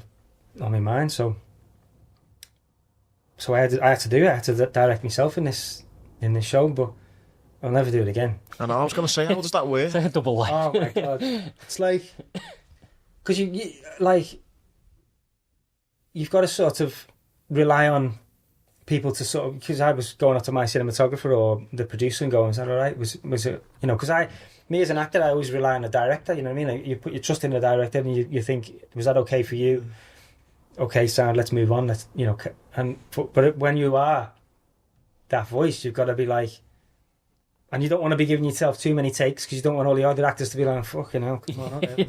my mind. So I had to do it. I had to direct myself in this show, but I'll never do it again. I know, I was going to say, how does that work? It's like a double life. Oh my God. It's like, because you like, you've got to sort of rely on people to sort of, because I was going up to my cinematographer or the producer and going, "Is that all right? Was it, you know," because me as an actor, I always rely on the director, you know what I mean? Like, you put your trust in the director and you think, was that okay for you? Okay, sound, let's move on. Let's, you know, but when you are that voice, you've got to be like, and you don't want to be giving yourself too many takes because you don't want all the other actors to be like, fucking hell, come on. Do you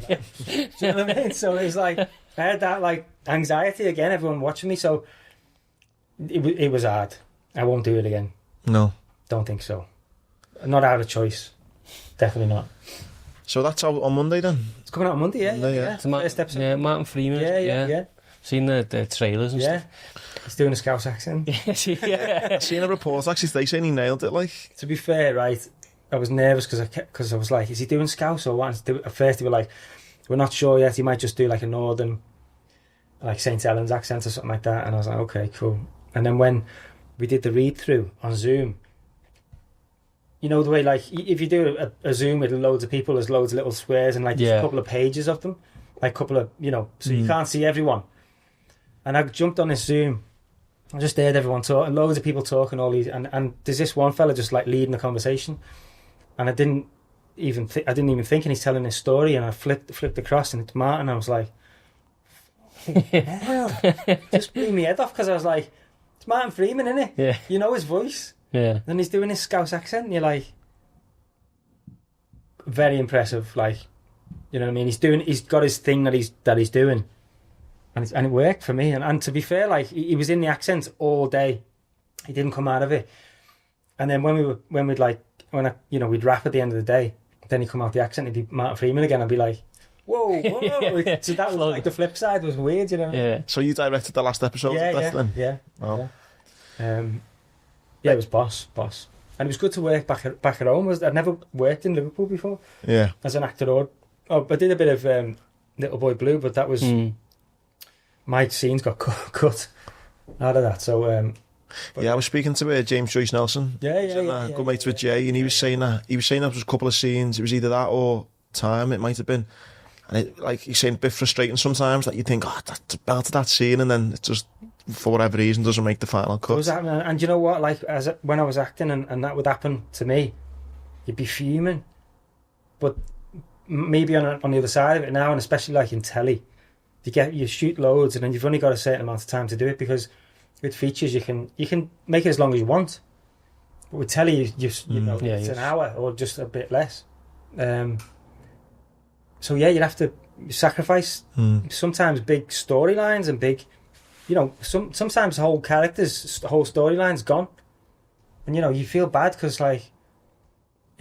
know what I mean? So it was like, I had that like anxiety again, everyone watching me, so it was hard. I won't do it again. No. Don't think so. Not out of choice. Definitely not. So that's out on Monday then? It's coming out on Monday, yeah. Monday, yeah. It's first episode. Yeah, Martin Freeman. Yeah. Seen the trailers and stuff. He's doing a Scouse accent. Yeah. Seen a report actually, they saying he nailed it, like. To be fair, right, I was nervous because I was like, is he doing Scouse or what? At first they were like, we're not sure yet, he might just do like a northern, like St. Helens accent or something like that. And I was like, okay, cool. And then when we did the read-through on Zoom, you know the way, like, if you do a Zoom with loads of people, there's loads of little squares and like there's a couple of pages of them, like a couple of, you know, so you can't see everyone. And I jumped on this Zoom, I just heard everyone talk, and loads of people talking, all these, and there's this one fella just like leading the conversation, and I didn't even think, and he's telling his story, and I flipped across, and it's Martin. I was like, hell, just blew me head off because I was like, it's Martin Freeman, isn't it? Yeah. You know his voice. Yeah. And he's doing his Scouse accent, and you're like, very impressive. Like, you know what I mean? He's got his thing that he's doing, and it worked for me. And to be fair, like he was in the accent all day. He didn't come out of it. And then we'd wrap at the end of the day, then he'd come out the accent. He'd be Martin Freeman again. I'd be like, whoa. So that was like the flip side was weird, you know. Yeah. So you directed the last episode of that then? Yeah. Oh. It was boss, and it was good to work back at home. I'd never worked in Liverpool before. Yeah. As an actor, I did a bit of Little Boy Blue, but that was my scenes got cut out of that. So I was speaking to James Joyce Nelson. Good mates with Jay, and he was saying that was a couple of scenes. It was either that or Time. It might have been. And he's saying, a bit frustrating sometimes that you think, that's about that scene, and then it just, for whatever reason, doesn't make the final cut. And you know what? Like, when I was acting, and that would happen to me, you'd be fuming. But maybe on the other side of it now, and especially like in telly, you shoot loads, and then you've only got a certain amount of time to do it, because with features you can make it as long as you want. But with telly, it's an hour or just a bit less. So you'd have to sacrifice sometimes big storylines and big, sometimes the whole storyline's gone, and you feel bad because I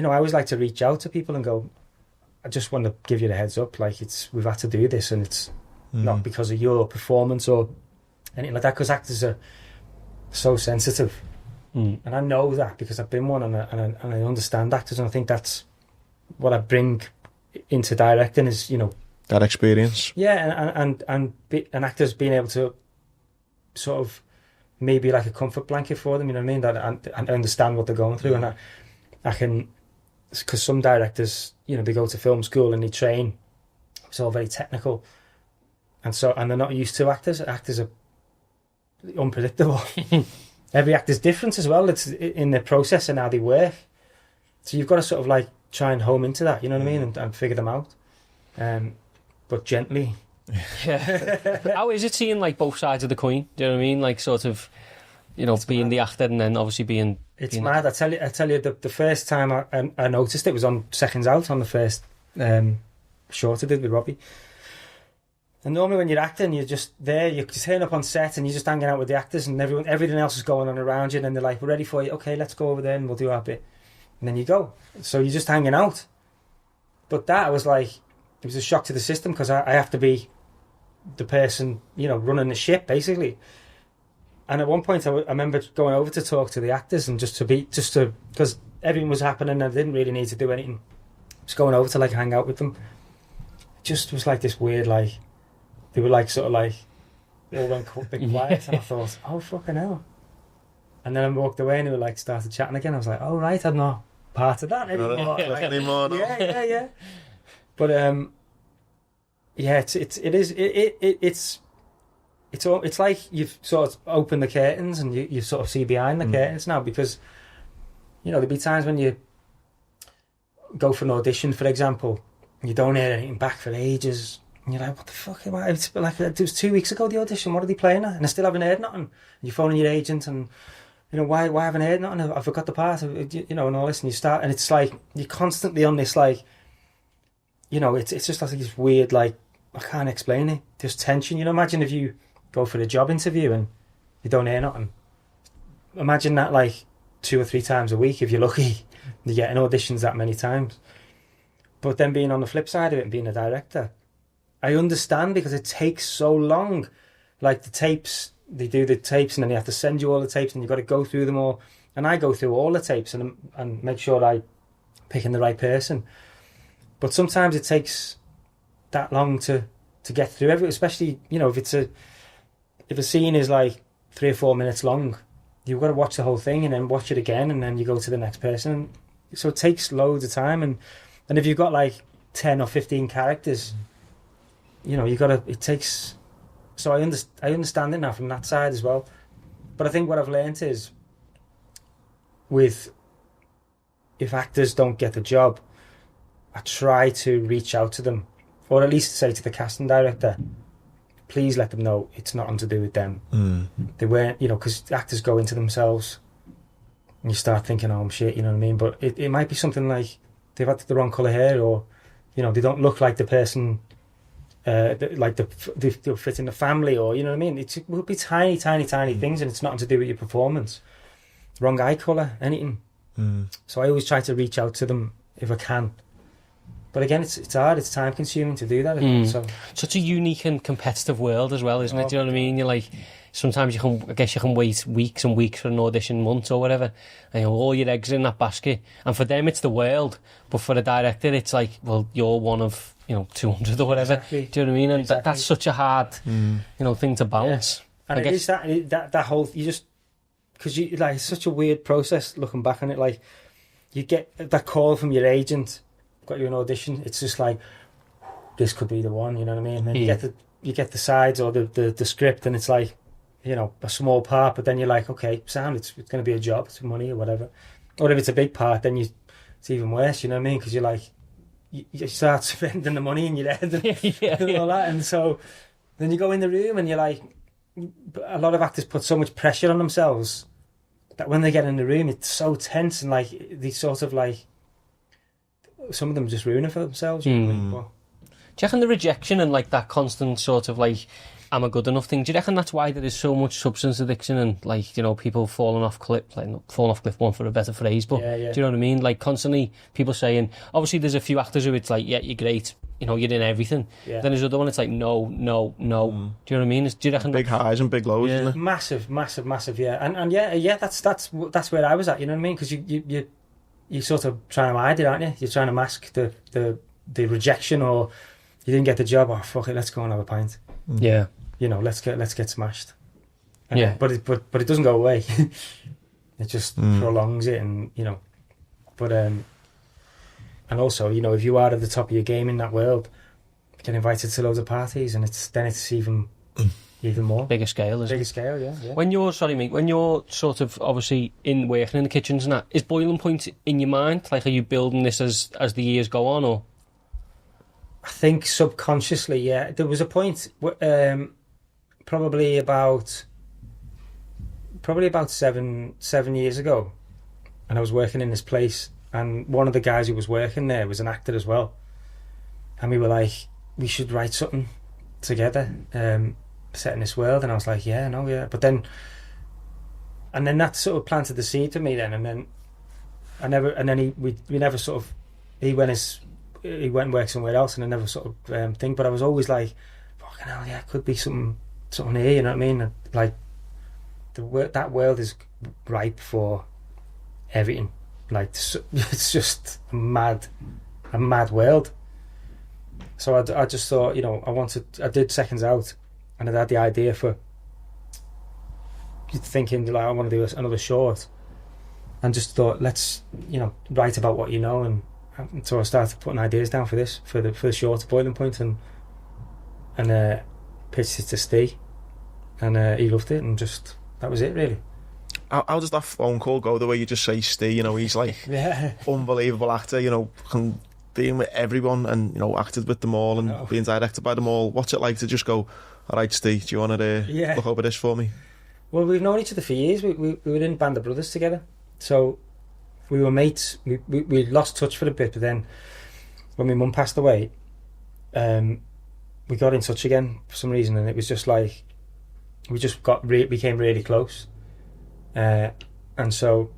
always like to reach out to people and go, I just want to give you the heads up, like we've had to do this, and it's not because of your performance or anything like that, because actors are so sensitive, and I know that because I've been one, and I understand actors, and I think that's what I bring into directing is that experience, and actors being able to sort of maybe like a comfort blanket for them, you know what I mean, that and understand what they're going through, and I can, because some directors they go to film school and they train, it's all very technical, and they're not used to actors are unpredictable. Every actor's different as well, it's in their process and how they work, so you've got to sort of like try and home into that, you know what I mean, and figure them out, but gently. How is it seeing like both sides of the coin? Do you know what I mean? Like sort of, being the actor and then obviously being. It's mad. I tell you, the first time I noticed it was on Seconds Out, on the first short I did with Robbie. And normally when you're acting, you're just there, you turn up on set and you're just hanging out with the actors, and everything else is going on around you, and then they're like, we're ready for you. Okay, let's go over there and we'll do our bit. And then you go. So you're just hanging out. But that was like, it was a shock to the system, because I have to be the person, running the ship, basically. And at one point, I remember going over to talk to the actors, and just to because everything was happening, and I didn't really need to do anything. Just going over to like hang out with them. It just was like this weird, like, they were like sort of like, they all went a bit quiet, and I thought, oh, fucking hell. And then I walked away, and they were like, started chatting again. I was like, oh, right, I'm not part of that anymore. No. Yeah. But it's like you've sort of opened the curtains, and you sort of see behind the curtains now, because there'll be times when you go for an audition, for example, and you don't hear anything back for ages, and you're like, what the fuck am I? It's like, it was 2 weeks ago, the audition, what are they playing at? And I still haven't heard nothing. And you're phoning your agent, and why haven't I heard nothing? I forgot the part, and all this, and you start, and it's like, you're constantly on this, like, it's just like this weird, like, I can't explain it, this tension. Imagine if you go for a job interview and you don't hear nothing. Imagine that, like, 2 or 3 times a week, if you're lucky. You're getting auditions that many times. But then being on the flip side of it and being a director, I understand, because it takes so long. Like, the tapes, they do the tapes and then they have to send you all the tapes and you've got to go through them all. And I go through all the tapes and make sure I'm picking the right person. But sometimes it takes that long to get through everything, especially, if a scene is like 3 or 4 minutes long, you've got to watch the whole thing and then watch it again and then you go to the next person. So it takes loads of time, and if you've got like 10 or 15 characters, it takes. So I understand it now from that side as well. But I think what I've learned is, if actors don't get the job, I try to reach out to them, or at least say to the casting director, please let them know it's nothing to do with them. They weren't, because actors go into themselves and you start thinking, oh, I'm shit, you know what I mean? But it might be something like they've had the wrong colour hair, or, they don't look like the person, like they fit in the family, or, you know what I mean? It will be tiny things, and it's nothing to do with your performance. Wrong eye colour, anything. So I always try to reach out to them if I can. But again, it's hard. It's time consuming to do that. So such a unique and competitive world as well, isn't it? Do you know what I mean? You're like, sometimes you can wait weeks and weeks for an audition, months or whatever, and all your eggs are in that basket. And for them, it's the world. But for a director, it's like, well, you're one of 200 or whatever. Exactly. Do you know what I mean? And Exactly. that's such a hard thing to balance. Yeah. And it is that whole, you just, because you like, it's such a weird process looking back on it. Like, you get that call from your agent, got you an audition, it's just like, this could be the one, you know what I mean? And then you get the sides or the script, and it's like, a small part, but then you're like, okay, sound, it's going to be a job, it's money or whatever. Or if it's a big part, then it's even worse, you know what I mean? Because you're like, you start spending the money in your head and all that, and so then you go in the room and you're like, a lot of actors put so much pressure on themselves that when they get in the room, it's so tense, and like they sort of like, some of them just ruin it for themselves. Do you reckon the rejection and like that constant sort of like, am I good enough thing, do you reckon that's why there is so much substance addiction and like, people falling off cliff, one for a better phrase, but do you know what I mean? Like constantly people saying, obviously there's a few actors who it's like, yeah, you're great, you're in everything. Yeah. Then there's other one, it's like, no. Do you know what I mean? Do you reckon big highs and big lows? Yeah. Isn't it? Massive, yeah. And yeah, that's where I was at, you know what I mean? Because you sort of trying to hide it, aren't you? You're trying to mask the rejection, or you didn't get the job. Oh fuck it, let's go and have a pint. Yeah, let's get smashed. But it doesn't go away. It just prolongs it, and But and also, if you are at the top of your game in that world, you get invited to loads of parties, and it's even more bigger scale, isn't it? Bigger scale, yeah. When you're sort of obviously in working in the kitchens and that, is boiling point in your mind? Like, are you building this as the years go on, or? I think subconsciously, yeah. There was a point, probably about 7 years ago, and I was working in this place, and one of the guys who was working there was an actor as well, and we were like, we should write something together. Set in this world, and I was like, but then that sort of planted the seed for me then, and then we never sort of, he went and worked somewhere else, and I never sort of think, but I was always like, fucking hell, yeah, it could be something here, you know what I mean? And like that world is ripe for everything. Like, it's just a mad world. So I just thought, I did Seconds Out, and I had the idea for thinking, like, I want to do another short, and just thought, let's write about what you know, and so I started putting ideas down for the short Boiling Point, and pitched it to Steve, and he loved it, and just that was it really. How does that phone call go? The way you just say Steve, he's like unbelievable actor, can being with everyone, and acted with them all, and being directed by them all. What's it like to just go, all right, Steve, do you want to look over this for me? Well, we've known each other for years. We were in Band of Brothers together, so we were mates. We lost touch for a bit, but then when my mum passed away, we got in touch again for some reason, and it was just like we just became really close, and so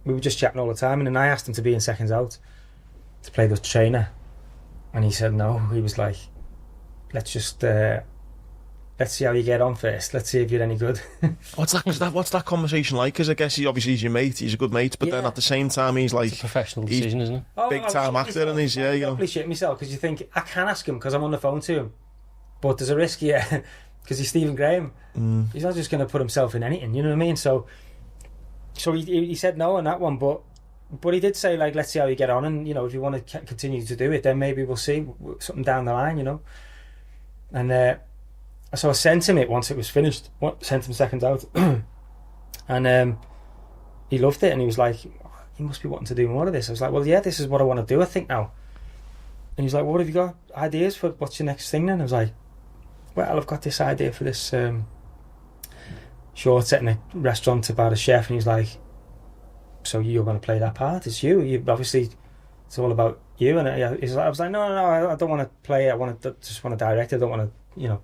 we were just chatting all the time. And then I asked him to be in Seconds Out to play the trainer, and he said no. He was like, let's see how you get on first. Let's see if you're any good. What's that conversation like? Because I guess he's your mate, he's a good mate, but then at the same time he's like... It's a professional decision, isn't it? Big time actor, and he's, I probably shit myself, because you think, I can ask him because I'm on the phone to him, but there's a risk here, because he's Stephen Graham. He's not just going to put himself in anything, you know what I mean? So he said no on that one, but he did say, like, let's see how you get on, and, you know, if you want to continue to do it, then maybe we'll see something down the line, you know? And so I sent him it once it was finished. Sent him Seconds Out, and he loved it. And he was like, oh, "You must be wanting to do more of this." I was like, "Well, yeah, this is what I want to do, I think now." And he's like, well, "What have you got ideas for? What's your next thing then?" I was like, "Well, I've got this idea for this short set in a restaurant about a chef." And he's like, "So you're going to play that part? It's you. You obviously, it's all about you." And I was like, "No, I don't want to play. I just want to direct it. I don't want to, you know."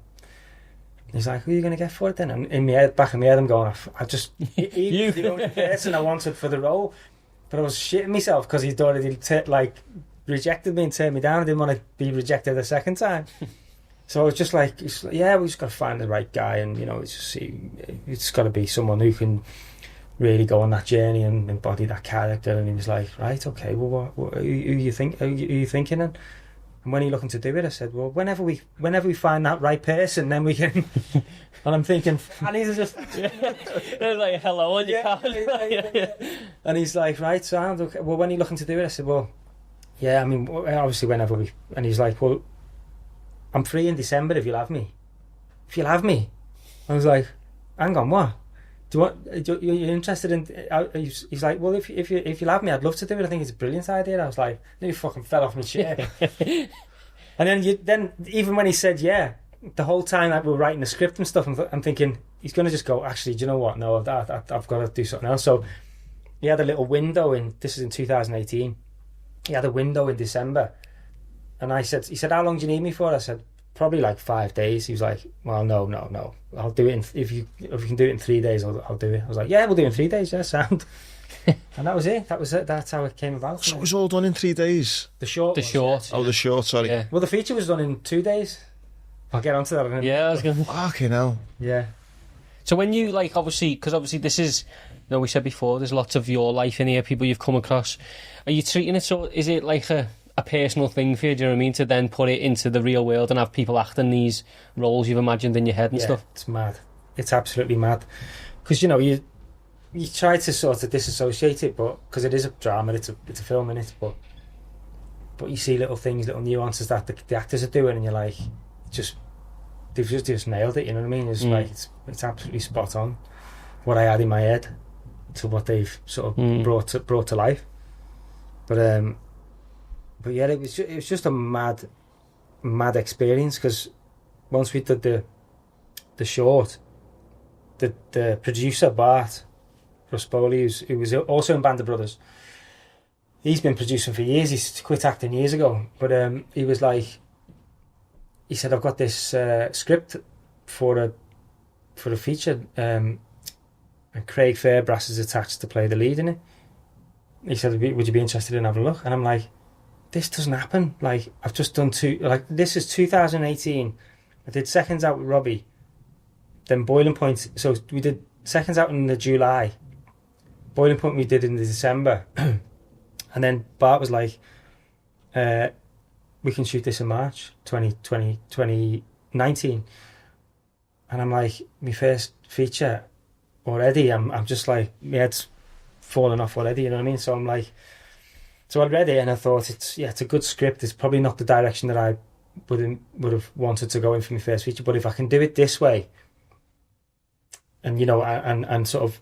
He's like, "Who are you going to get for it then?" And in my head, back in my head, I'm going, he was the only person I wanted for the role. But I was shitting myself because he'd already rejected me and turned me down. I didn't want to be rejected a second time. So I was just like, yeah, we just got to find the right guy, and you know, it's got to be someone who can really go on that journey and embody that character. And he was like, "Right, okay, well, who you thinking then?" And when are you looking to do it? I said, "Well, whenever we find that right person, then we can." And I'm thinking, and he's just they're like, "Hello," and you can't. And he's like, "Right, sound okay. Well, when are you looking to do it?" I said, "Well, yeah, I mean, obviously whenever we." And he's like, "Well, I'm free in December if you'll have me." If you'll have me, I was like, "Hang on, what? You're interested in?" He's like, "Well, if you'll have me, I'd love to do it. I think it's a brilliant idea." I was like, "You fucking fell off my chair." And then even when he said yeah, the whole time that we were writing the script and stuff, I'm thinking he's going to just go, "Actually, do you know what? No, I've got to do something else." So he had a little window this is in 2018. He had a window in December, and he said, "How long do you need me for?" I said, "Probably like 5 days." He was like, "Well, no. I'll do it if you can do it in 3 days. I'll do it." I was like, "Yeah, we'll do it in 3 days. Yeah, sound." And that was it. That's how it came about. So it was all done in 3 days. The short. Yeah. Oh, the short. Sorry. Yeah. Well, the feature was done in 2 days. I'll get onto that in a minute. Yeah, I was going. Okay, now. Yeah. So when you obviously this is, you know, we said before, there's lots of your life in here, people you've come across. Are you treating it so? Is it like a personal thing for you? Do you know what I mean? To then put it into the real world and have people acting these roles you've imagined in your head and stuff. It's mad. It's absolutely mad. Because you know you try to sort of disassociate it, but because it is a drama, it's a film in it, but you see little things, little nuances that the actors are doing, and you're like, they've just nailed it. You know what I mean? It's like it's absolutely spot on what I had in my head to what they've sort of brought to life. But yeah, it was just a mad experience, because once we did the short, the producer Bart Ruspoli, who was also in Band of Brothers, he's been producing for years. He's quit acting years ago, but he was like, he said, "I've got this script for a feature, and Craig Fairbrass is attached to play the lead in it." He said, "Would you be interested in having a look?" And I'm like, this doesn't happen. Like, I've just done this is 2018. I did Seconds Out with Robbie, then Boiling Point. So we did Seconds Out in the July, Boiling Point we did in the December, and then Bart was like, "We can shoot this in March 2019. And I'm like, my first feature already. I'm just like, my head's falling off already. You know what I mean? So I'm like, so I read it and I thought it's a good script. It's probably not the direction that I would have wanted to go in for my first feature, but if I can do it this way, and you know, and sort of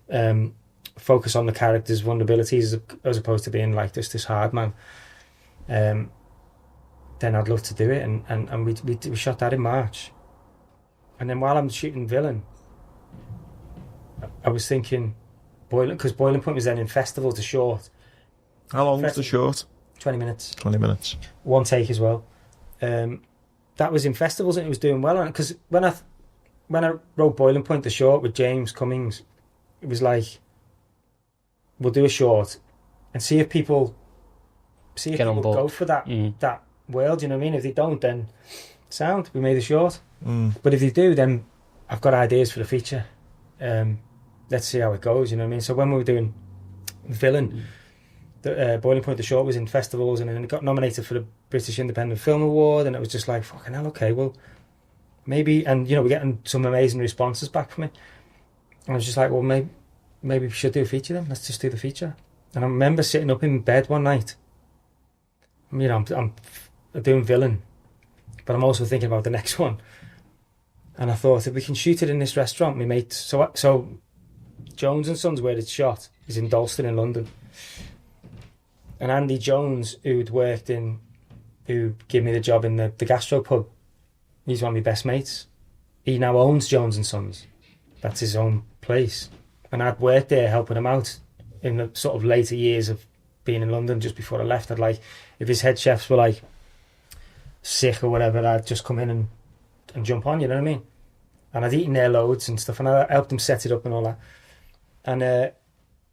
focus on the character's vulnerabilities as opposed to being like this hard man, then I'd love to do it. And we shot that in March, and then while I'm shooting Villain, I was thinking because Boiling Point was then in festivals, the short. How long was the short? 20 minutes. 20 minutes. One take as well. That was in festivals and it was doing well on it. Because when I wrote Boiling Point, the short with James Cummings, it was like, we'll do a short and see if people go for that that world. You know what I mean? If they don't, then sound. We made a short. But if they do, then I've got ideas for the feature. Let's see how it goes. You know what I mean? So when we were doing Villain, the Boiling Point, the short was in festivals, and then it got nominated for the British Independent Film Award, and it was just like, fucking hell, okay, well, maybe, and we're getting some amazing responses back from it. And I was just like, well, maybe we should do a feature then. Let's just do the feature. And I remember sitting up in bed one night. I'm doing Villain, but I'm also thinking about the next one. And I thought, if we can shoot it in this restaurant, we made so Jones and Sons, where it's shot, is in Dalston in London. And Andy Jones, who gave me the job in the gastro pub, he's one of my best mates. He now owns Jones and Sons. That's his own place. And I'd worked there helping him out in the sort of later years of being in London. Just before I left, if his head chefs were like sick or whatever, I'd just come in and jump on, you know what I mean? And I'd eaten there loads and stuff, and I helped him set it up and all that. And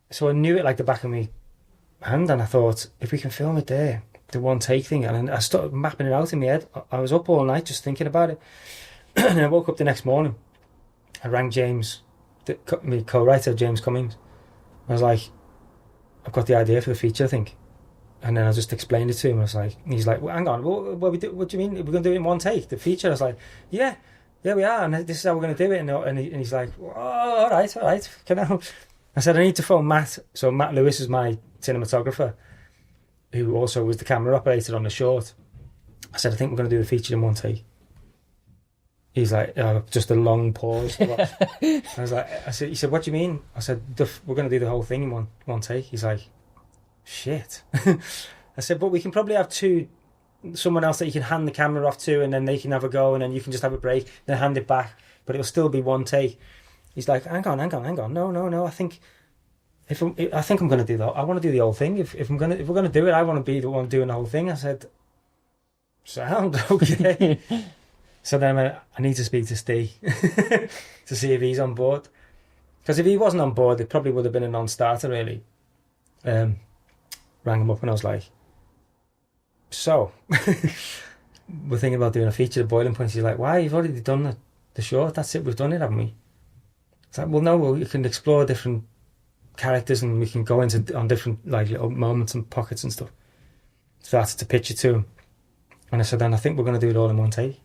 so I knew it like the back of my hand, and I thought, if we can film it there, the one take thing, and I started mapping it out in my head. I was up all night just thinking about it. And I woke up the next morning. I rang James, my co-writer, James Cummings. I was like, I've got the idea for the feature, I think. And then I just explained it to him. I was like, he's like, well, hang on, what do you mean? We're going to do it in one take, the feature? I was like, yeah, we are, and this is how we're going to do it. And he's like, oh, all right. I said, I need to phone Matt. So Matt Lewis is my cinematographer, who also was the camera operator on the short. I said, I think we're going to do the feature in one take. He's like, just a long pause. He said, what do you mean? I said, we're going to do the whole thing in one take. He's like, shit. I said, but we can probably have someone else that you can hand the camera off to, and then they can have a go, and then you can just have a break, then hand it back, but it'll still be one take. He's like, hang on. No. I think I'm going to do that. I want to do the whole thing. If we're going to do it, I want to be the one doing the whole thing. I said, sound okay. So then I need to speak to Steve to see if he's on board. Because if he wasn't on board, it probably would have been a non-starter, really. Rang him up and I was like, so, we're thinking about doing a feature of Boiling Point. He's like, why? You've already done the short. That's it. We've done it, haven't we? It's like, well, no, we can explore different characters and we can go on different like little moments and pockets and stuff. Started to pitch it to him. And I said, then I think we're going to do it all in one take.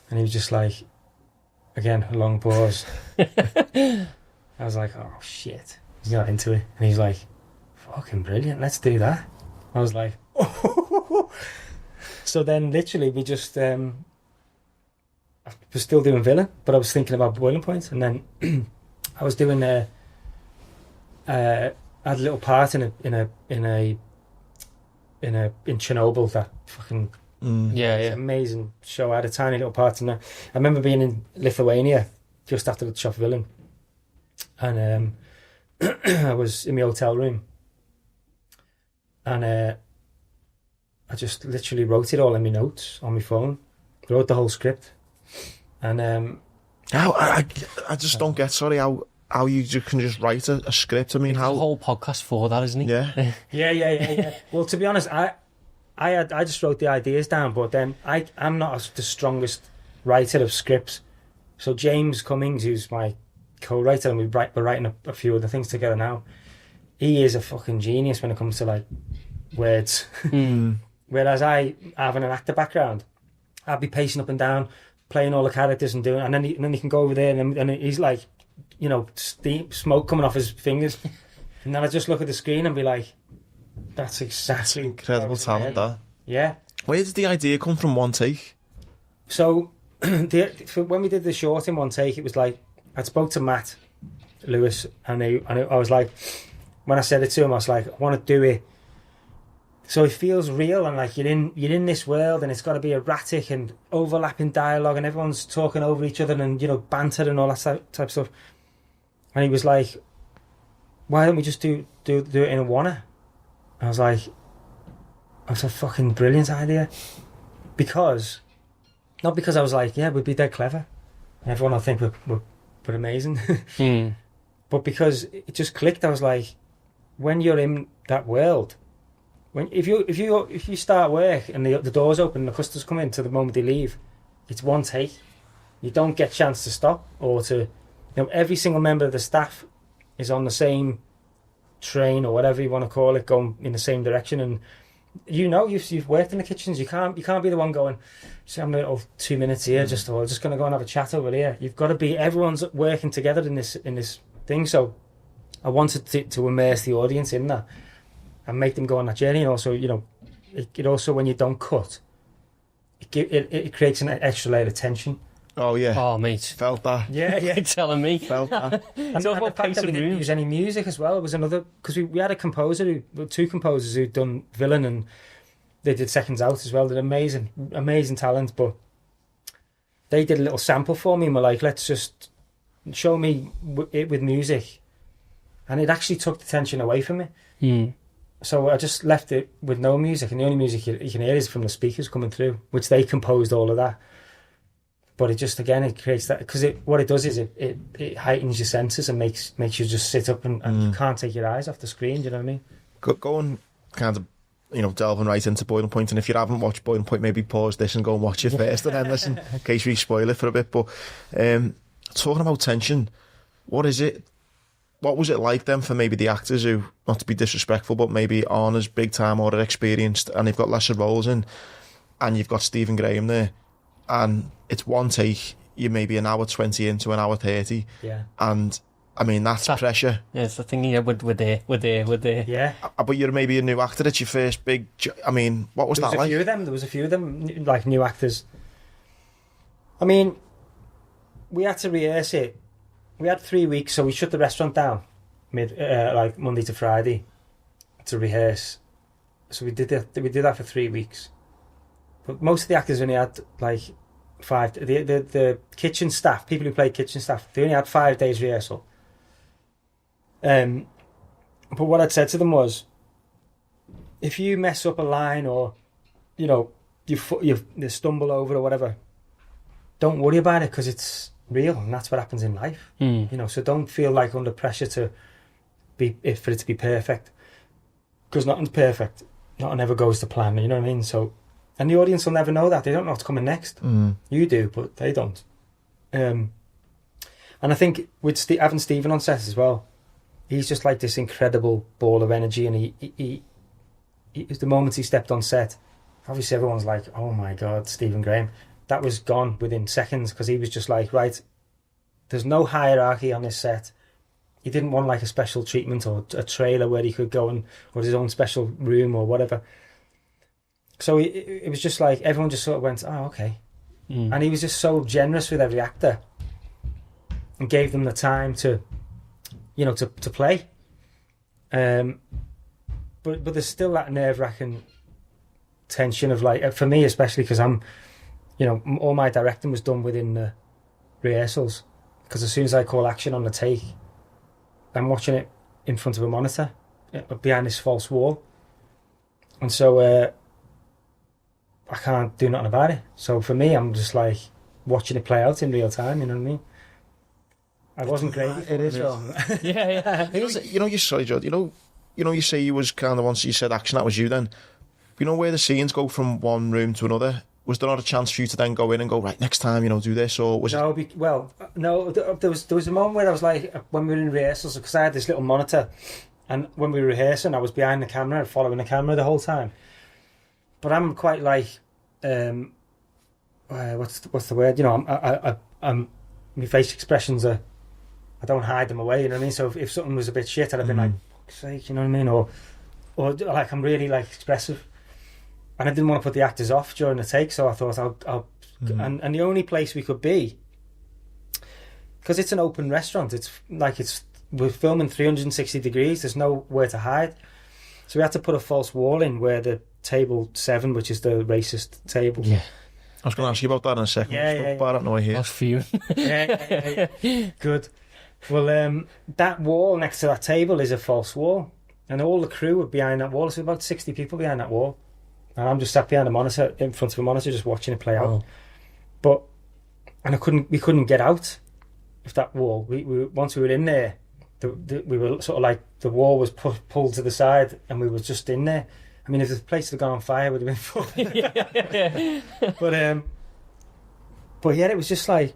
And he was just like, again, a long pause. I was like, oh, shit. He got into it. And he's like, fucking brilliant, let's do that. I was like, oh. So then literally we just, I was still doing Villain, but I was thinking about Boiling Point. And then I was doing I had a little part in Chernobyl, that fucking amazing show. I had a tiny little part in there. I remember being in Lithuania just after the shot Villain, and I was in my hotel room, and I just literally wrote it all in my notes on my phone. Wrote the whole script, and I just don't get how you can just write a script. I mean, how a whole podcast for that, isn't it? Yeah. Well, to be honest, I just wrote the ideas down, but then I'm not the strongest writer of scripts. So James Cummings, who's my co-writer, and we're writing a few other things together now. He is a fucking genius when it comes to like words. Whereas I, having an actor background, I'd be pacing up and down, playing all the characters and doing, and then he can go over there and he's like, smoke coming off his fingers, and then I just look at the screen and be like, that's exactly incredible talent, that. Yeah. Where did the idea come from? One take. So when we did the short in one take, it was like I spoke to Matt Lewis, and I was like, when I said it to him, I was like, I want to do it so it feels real, and like you're in this world, and it's got to be erratic and overlapping dialogue, and everyone's talking over each other, and banter and all that type of stuff. And he was like, why don't we just do it in a Oner? I was like, that's a fucking brilliant idea. Not because I was like, yeah, we'd be dead clever. Everyone will think we're amazing. But because it just clicked. I was like, when you're in that world, if you start work and the doors open and the customers come in to the moment they leave, it's one take. You don't get a chance to stop or to, every single member of the staff is on the same train or whatever you want to call it, going in the same direction. And you've worked in the kitchens. You can't be the one going, just having a little 2 minutes here, just going to go and have a chat over here. You've got to be, everyone's working together in this thing. So I wanted to immerse the audience in that and make them go on that journey. And also, it also, when you don't cut, it creates an extra layer of tension. Oh yeah. Oh mate, felt that. Yeah. You're telling me. Felt that. And the fact that we didn't use any music as well was another, because we had two composers who'd done Villain, and they did Seconds Out as well. They're amazing talent, but they did a little sample for me and were like, let's just show me it with music, and it actually took the tension away from me. So I just left it with no music, and the only music you can hear is from the speakers coming through, which they composed all of that. But it just, again, it creates that, because what it does is it heightens your senses and makes you just sit up and you can't take your eyes off the screen. Do you know what I mean? Going kind of delving right into Boiling Point, and if you haven't watched Boiling Point, maybe pause this and go and watch it first and then listen, in case we spoil it for a bit. But talking about tension, what was it like then for maybe the actors who, not to be disrespectful, but maybe aren't as big time or experienced, and they've got lesser roles in, and you've got Stephen Graham there, and it's one take, you maybe an hour 20 into an hour 30, and I mean that's pressure. Yeah, it's the thing. Yeah, we're there. Yeah, but you're maybe a new actor. It's your first big. I mean, what was that like? There was a few of them, like new actors. I mean, we had to rehearse it. We had 3 weeks, so we shut the restaurant down like Monday to Friday to rehearse. So we did that for 3 weeks. But most of the actors only had like 5. The kitchen staff, people who played kitchen staff, they only had 5 days rehearsal. But what I'd said to them was, if you mess up a line or you stumble over or whatever, don't worry about it, because it's real and that's what happens in life. So don't feel like under pressure for it to be perfect, because nothing's perfect. Nothing ever goes to plan. You know what I mean? So. And the audience will never know that. They don't know what's coming next. You do, but they don't. And I think with having Steven on set as well, he's just like this incredible ball of energy. And he the moment he stepped on set, obviously everyone's like, oh my God, Stephen Graham. That was gone within seconds, because he was just like, right, there's no hierarchy on this set. He didn't want like a special treatment or a trailer where he could go or his own special room or whatever. So it was just like everyone just sort of went, oh, okay. And he was just so generous with every actor and gave them the time to play. But there's still that nerve-wracking tension of, like, for me especially, because I'm, all my directing was done within the rehearsals. Because as soon as I call action on the take, I'm watching it in front of a monitor behind this false wall. And so I can't do nothing about it. So for me, I'm just like watching it play out in real time. You know what I mean? I wasn't great. It is. Yeah. You're sorry, Judd. You say you was kind of, once you said action, that was you then. Where the scenes go from one room to another, was there not a chance for you to then go in and go, right, next time, do this, or was it? No. There was a moment where I was like, when we were in rehearsals, because I had this little monitor, and when we were rehearsing, I was behind the camera, following the camera the whole time. But I'm quite like, what's the word? I'm my face expressions are, I don't hide them away. You know what I mean? So if something was a bit shit, I'd have been like, fuck's sake, you know what I mean? Or like I'm really like expressive, and I didn't want to put the actors off during the take, so I thought I'll and the only place we could be, because it's an open restaurant, we're filming 360 degrees. There's nowhere to hide, so we had to put a false wall in where the table 7, which is the racist table. Yeah. I was going to ask you about that in a second. Yeah. About it, no, I hear. That's for you. Yeah. Good. Well, that wall next to that table is a false wall, and all the crew were behind that wall. So about 60 people behind that wall, and I'm just sat behind a monitor, in front of a monitor, just watching it play out. We couldn't get out of that wall. We once we were in there, we were sort of like the wall was pulled to the side, and we were just in there. I mean, if the place had gone on fire, it would have been fun. But yeah, it was just like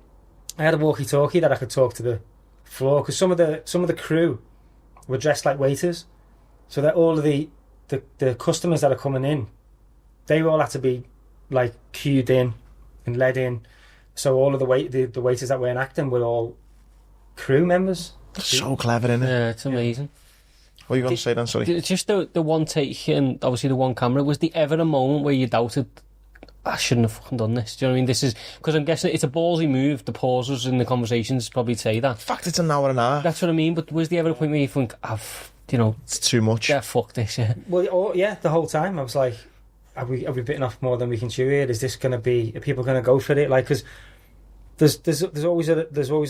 I had a walkie-talkie that I could talk to the floor, because some of the crew were dressed like waiters, so that all of the customers that are coming in, they all had to be like queued in and led in. So all of the waiters that weren't acting were all crew members. So clever, isn't it? Yeah, it's amazing. What are you going to say then? Sorry. Just the one take and obviously the one camera. Was there ever a moment where you doubted, I shouldn't have fucking done this? Do you know what I mean? This is because I'm guessing it's a ballsy move. The pauses in the conversations probably say that. In fact, it's an hour and a half. That's what I mean. But was there ever a point where you think, it's too much? Yeah, fuck this. Yeah. Well, the whole time I was like, Have we bitten off more than we can chew here? Is this going to be? Are people going to go for it? Like, because there's always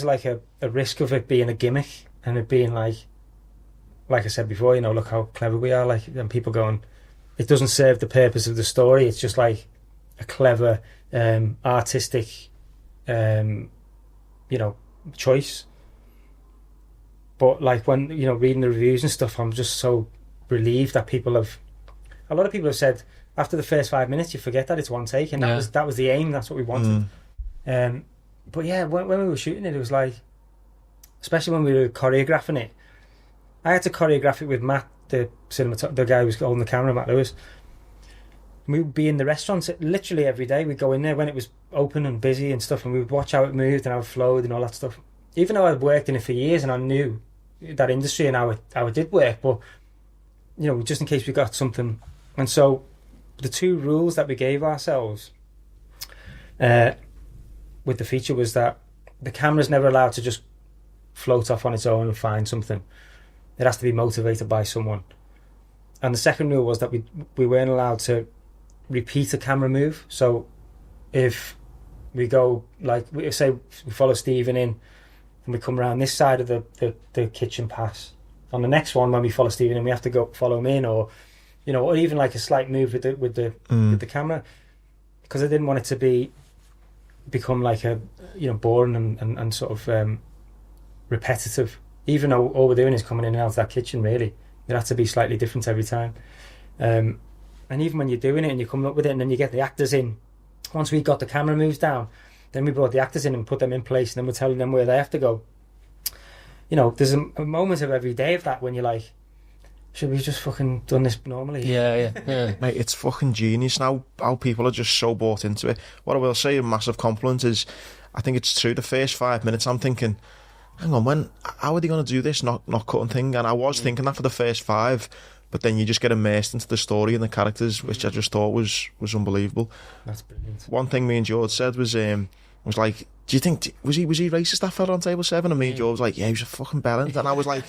like a risk of it being a gimmick and it being like I said before, look how clever we are. Like, and people going, it doesn't serve the purpose of the story. It's just like a clever, artistic, choice. But like when reading the reviews and stuff, I'm just so relieved that a lot of people have said after the first 5 minutes you forget that it's one take, and that was the aim. That's what we wanted. But yeah, when we were shooting it, it was like, especially when we were choreographing it, I had to choreograph it with Matt, the guy who was holding the camera, Matt Lewis. We would be in the restaurants literally every day. We'd go in there when it was open and busy and stuff, and we would watch how it moved and how it flowed and all that stuff. Even though I'd worked in it for years and I knew that industry and how it did work, but just in case we got something. And so the two rules that we gave ourselves with the feature was that the camera's never allowed to just float off on its own and find something. It has to be motivated by someone. And the second rule was that we weren't allowed to repeat a camera move. So if we go, like, say we follow Steven in and we come around this side of the kitchen pass, on the next one when we follow Steven in, we have to go follow him in, or or even like a slight move with the camera, because I didn't want it to become like a boring and sort of repetitive. Even though all we're doing is coming in and out of that kitchen, really, it had to be slightly different every time. And even when you're doing it and you're coming up with it, and then you get the actors in. Once we got the camera moves down, then we brought the actors in and put them in place, and then we're telling them where they have to go. There's a moment of every day of that when you're like, should we just fucking done this normally? Yeah. Mate, it's fucking genius now how people are just so bought into it. What I will say, a massive compliment, is I think it's true. The first 5 minutes I'm thinking, hang on, how are they going to do this not cutting thing? And I was thinking that for the first 5, but then you just get immersed into the story and the characters, which I just thought was unbelievable. That's brilliant. One thing me and George said was like, do you think was he racist, that fella on table 7? And me and George was like, yeah, he was a fucking bellend. And I was like,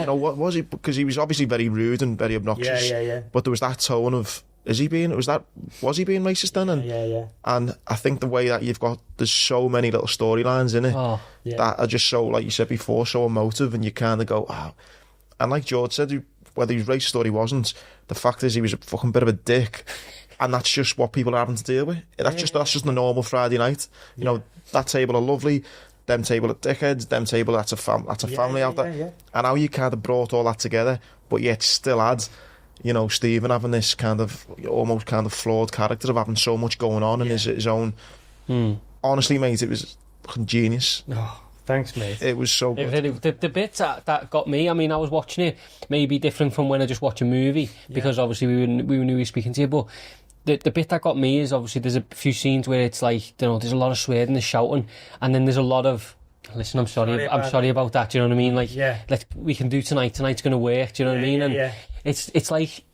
what was he? Because he was obviously very rude and very obnoxious. Yeah. But there was that tone of, was he being racist then? And, yeah. And I think the way that there's so many little storylines in it that are just so, like you said before, so emotive, and you kind of go, wow. And like George said, whether he was racist or he wasn't, the fact is he was a fucking bit of a dick. And that's just what people are having to deal with. That's just a normal Friday night. That table are lovely, them table are dickheads, them table that's a family out there. Yeah. And how you kind of brought all that together, but yet still had, Stephen having this kind of almost kind of flawed character of having so much going on in his own. Honestly, mate, it was fucking genius. Oh, thanks, mate. It was so good. The bits that got me, I mean, I was watching it maybe different from when I just watch a movie, because obviously we knew we were speaking to you, but the bit that got me is obviously there's a few scenes where it's like, there's a lot of swearing, there's shouting, and then there's a lot of, listen, I'm sorry about that, do you know what I mean? Like, we can do tonight's going to work, do you know what I mean? And it's like,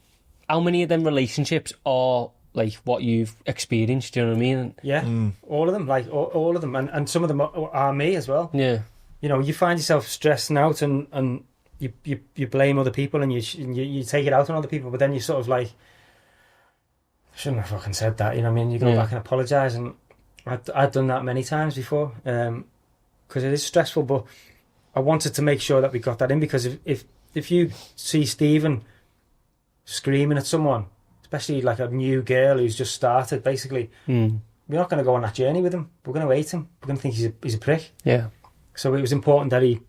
how many of them relationships are like what you've experienced, do you know what I mean? All of them, like all of them, and some of them are me as well. You find yourself stressing out and you blame other people and you take it out on other people, but then you sort of like, shouldn't have fucking said that, you know what I mean? You go back and apologise, and I've done that many times before, because it is stressful. But I wanted to make sure that we got that in, because if you see Steven screaming at someone, especially like a new girl who's just started, basically, we're not going to go on that journey with him. We're going to hate him. We're going to think he's a prick. Yeah. So it was important that he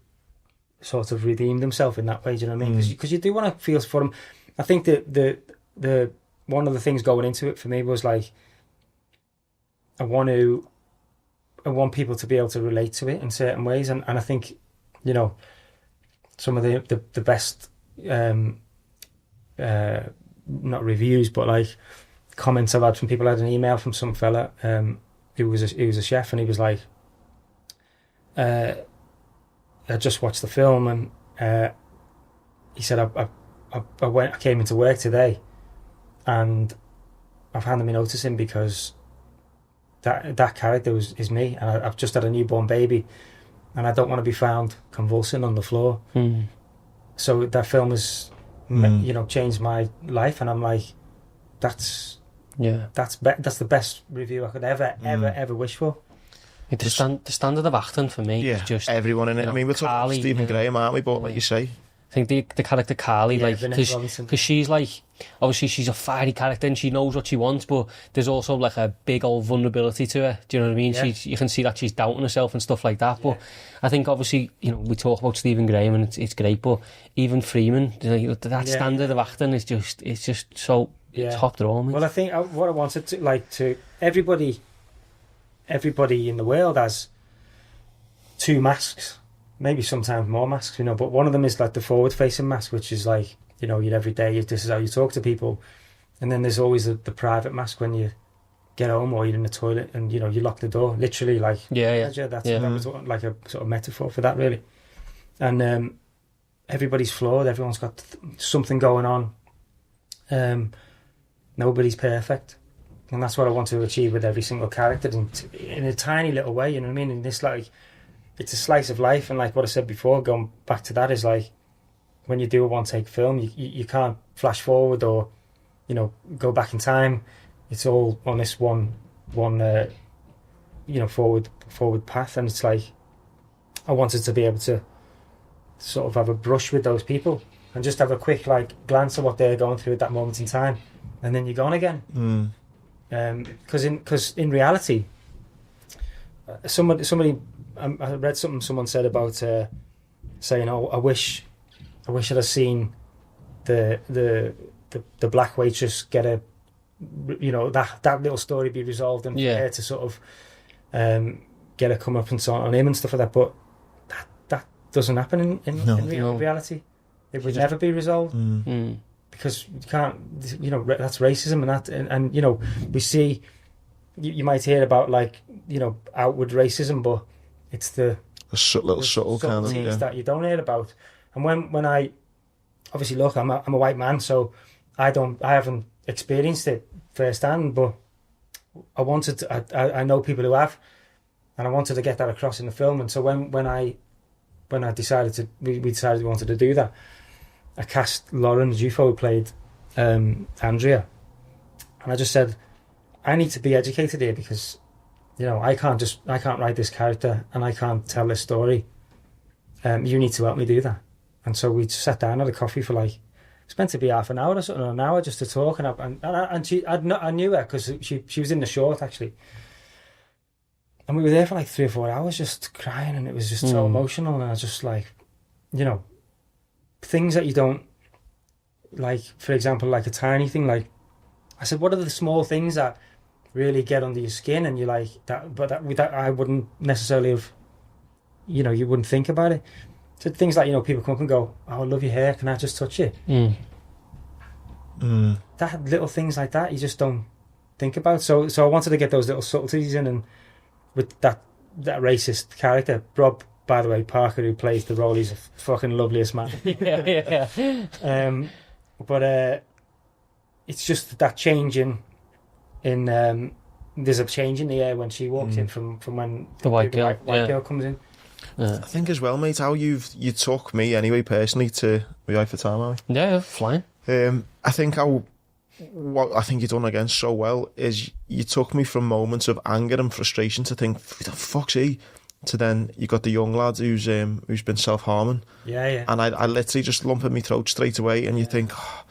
sort of redeemed himself in that way. Do you know what I mean? Because you do want to feel for him. I think that the one of the things going into it for me was like, I want people to be able to relate to it in certain ways, and I think, you know, some of the best not reviews, but like comments I've had from people. I had an email from some fella who was a chef, and he was like, I just watched the film, and he said, I came into work today and I've handed me notice in because that character is me, and I've just had a newborn baby and I don't want to be found convulsing on the floor. So that film has you know, changed my life, and I'm like, that's the best review I could ever wish for. The standard of acting for me is just everyone in it. I mean, we're talking Stephen Graham, aren't we? But like you say, I think the character Carly, like, because she's like, obviously she's a fiery character and she knows what she wants, but there's also like a big old vulnerability to her. Do you know what I mean? Yeah. You can see that she's doubting herself and stuff like that. But I think obviously, you know, we talk about Stephen Graham and it's great, but even Freeman, you know, that standard of acting is just so top drawing. Well, I think what I wanted to everybody in the world has two masks. Maybe sometimes more masks, you know, but one of them is like the forward-facing mask, which is like, you know, your everyday, this is how you talk to people. And then there's always the private mask when you get home or you're in the toilet and, you know, you lock the door, literally, like, that was like a sort of metaphor for that, really. And everybody's flawed, everyone's got something going on. Nobody's perfect. And that's what I want to achieve with every single character in a tiny little way, you know what I mean? In this, like, it's a slice of life, and like what I said before, going back to that, is like when you do a one-take film, you can't flash forward or, you know, go back in time. It's all on this one you know, forward path, and it's like I wanted to be able to sort of have a brush with those people and just have a quick like glance at what they're going through at that moment in time, and then you're gone again. Because in reality, somebody. I read something someone said about saying, "Oh, I wish I'd have seen the black waitress get a, you know, that little story be resolved and for her to sort of get a come up and so on him and stuff like that." But that doesn't happen in reality. It would never be resolved because you can't. You know, that's racism, and you know, we see. You might hear about, like, you know, outward racism, but it's the subtle kind of things that you don't hear about. And when I obviously look, I'm a white man, so I haven't experienced it firsthand, but I know people who have, and I wanted to get that across in the film. And so when I decided we decided we wanted to do that, I cast Lauren Jufo, who played Andrea, and I just said, I need to be educated here because, you know, I can't write this character and I can't tell this story. You need to help me do that. And so we sat down at a coffee for like, it's meant to be half an hour or something, or an hour just to talk. And I knew her because she was in the short actually. And we were there for like 3 or 4 hours just crying, and it was just so emotional. And I was just like, you know, things that you don't, like, for example, like a tiny thing, like, I said, what are the small things that really get under your skin and you like that, but that I wouldn't necessarily have, you know, you wouldn't think about it. So things like, you know, people come up and go, "Oh, I love your hair, can I just touch it?" That little things like that you just don't think about. So I wanted to get those little subtleties in, and with that racist character, Rob, by the way, Parker, who plays the role, he's the fucking loveliest man. But it's just that change in there's a change in the air when she walks in from when the white girl comes in. I think as well, mate, how you took me anyway personally to be out for time, are we? Yeah, flying. I think what I think you've done again so well is you took me from moments of anger and frustration to think, who the fuck's he? to then you got the young lad who's been self-harming. Yeah. And I literally just lump in my throat straight away, and you think, oh,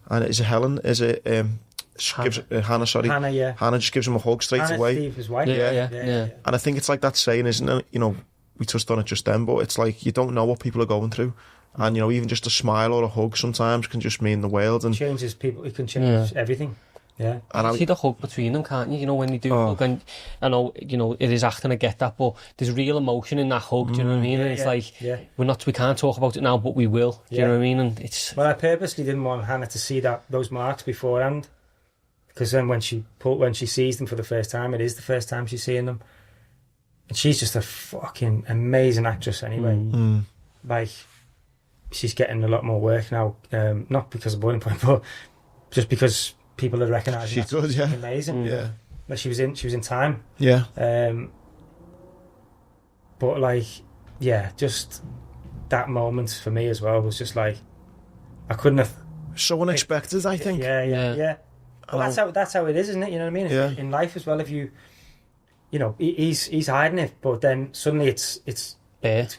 and is it Helen? Is it Hannah? Sorry, Hannah. Yeah. Hannah just gives him a hug straight Hannah, away. Steve, his wife. Yeah. And I think it's like that saying, isn't it? You know, we touched on it just then, but it's like you don't know what people are going through. And, you know, even just a smile or a hug sometimes can just mean the world. And changes people. It can change everything. Yeah. And you see the hug between them, can't you? You know, when they do hug, and I know, you know, it is acting, I get that, but there's real emotion in that hug, do you know what I mean? And it's like, we can't talk about it now, but we will, do you know what I mean? And it's... Well, I purposely didn't want Hannah to see those marks beforehand, because then when she sees them for the first time, it is the first time she's seeing them. And she's just a fucking amazing actress anyway. Like... She's getting a lot more work now, not because of Boiling Point, but just because people are recognising she's good, yeah, amazing. Yeah, like she was in Time. Yeah. But like, yeah, just that moment for me as well was just like I couldn't have. So unexpected, I think. Yeah. Well, that's how it is, isn't it? You know what I mean? Yeah. In life as well, if you know, he's hiding it, but then suddenly it's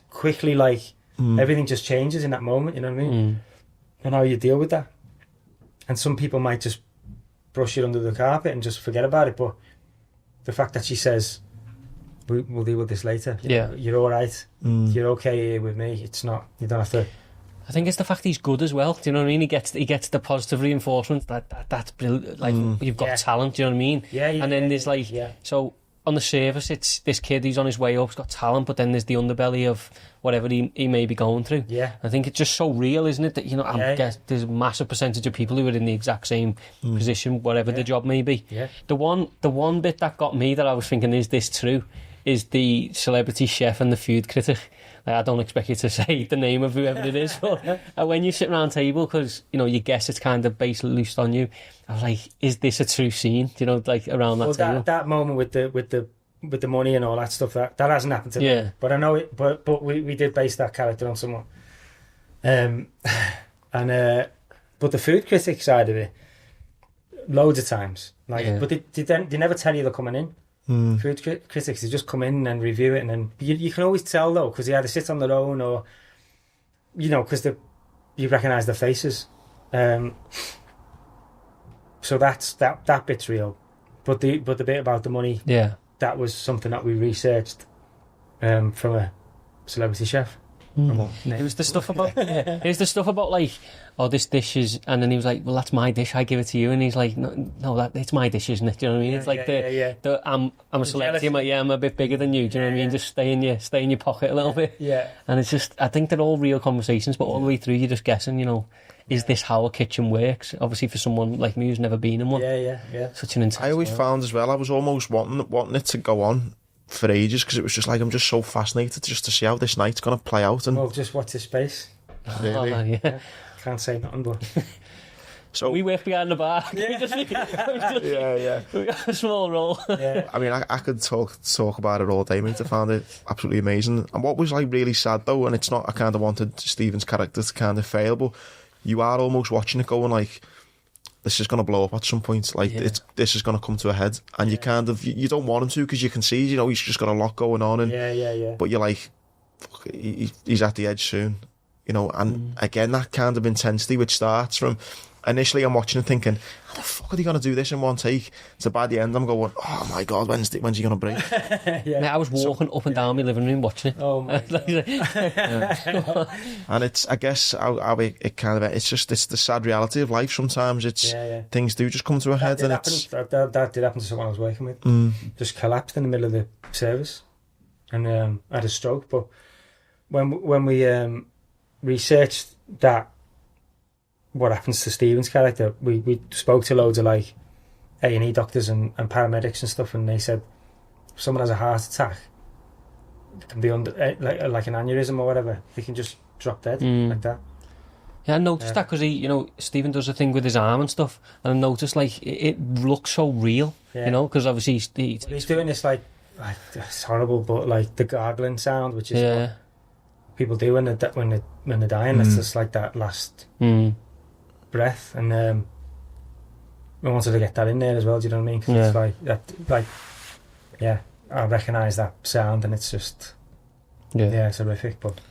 quickly like. Everything just changes in that moment, you know what I mean? And how you deal with that. And some people might just brush it under the carpet and just forget about it, but the fact that she says, we'll deal with this later. You're all right. You're okay here with me. It's not, you don't have to... I think it's the fact he's good as well. Do you know what I mean? He gets the positive reinforcement that's brilliant. Like, you've got talent, do you know what I mean? And then there's like... So... On the surface, it's this kid who's on his way up, he's got talent, but then there's the underbelly of whatever he may be going through. I think it's just so real, isn't it? That, you know, I guess there's a massive percentage of people who are in the exact same position, whatever the job may be. The one bit that got me that I was thinking, is this true? Is the celebrity chef and the food critic. Like, I don't expect you to say the name of whoever it is, but when you sit around a table, because, you know, you guess it's kind of based loose on you, I was like, is this a true scene? You know, like around that table. That moment with the money and all that stuff, that hasn't happened to me. But I know it. But we did base that character on someone. But the food critic side of it, loads of times, like, but they never tell you they're coming in. Food critics, they just come in and review it, and then you can always tell though, because they either sit on their own or, you know, because you recognise their faces. So that bit's real, but the bit about the money, that was something that we researched from a celebrity chef. It was the stuff about like, oh, this dish is, and then he was like, well, that's my dish, I give it to you, and he's like, no, it's my dish, isn't it? Do you know what I mean? It's like the I'm a celebrity, I'm a bit bigger than you. Do you know what I mean? Just stay in your pocket a little bit. And it's just, I think they're all real conversations, but all the way through you're just guessing, you know, is this how a kitchen works? Obviously, for someone like me who's never been in one. Such an intense. I always found as well, I was almost wanting it to go on for ages, because it was just like, I'm just so fascinated just to see how this night's going to play out. And well, just watch this space. Really? Can't say nothing, but so we work behind the bar. We got a small role. I mean, I could talk about it all day, mate. I found it absolutely amazing. And what was like really sad though, and it's not, I kind of wanted Steven's character to kind of fail, but you are almost watching it going like, this is going to blow up at some point. Like, this is going to come to a head, and you kind of, you don't want him to, because you can see, you know, he's just got a lot going on, and but you're like, fuck, he's at the edge soon, you know. And again, that kind of intensity which starts from, initially I'm watching and thinking, how the fuck are they going to do this in one take? So by the end I'm going, oh my god, when's he going to break? I was walking up and down my living room watching it. Oh my god. And it's, I guess, how it kind of, it's the sad reality of life sometimes. It's things do just come to a head, and it's that did happen to someone I was working with. Just collapsed in the middle of the service and had a stroke. But when we researched that, what happens to Steven's character, we spoke to loads of like A&E doctors and paramedics and stuff, and they said if someone has a heart attack, it can be under like an aneurysm or whatever, they can just drop dead like that. I noticed that, because Steven does a thing with his arm and stuff, and I noticed like it looks so real, you know, because obviously he's doing this like it's horrible, but like the gargling sound, which is what people do when they're dying. That's just like that last breath, and I wanted to get that in there as well. Do you know what I mean? 'Cause it's like that, like I recognise that sound, and it's just Yeah, it's horrific. But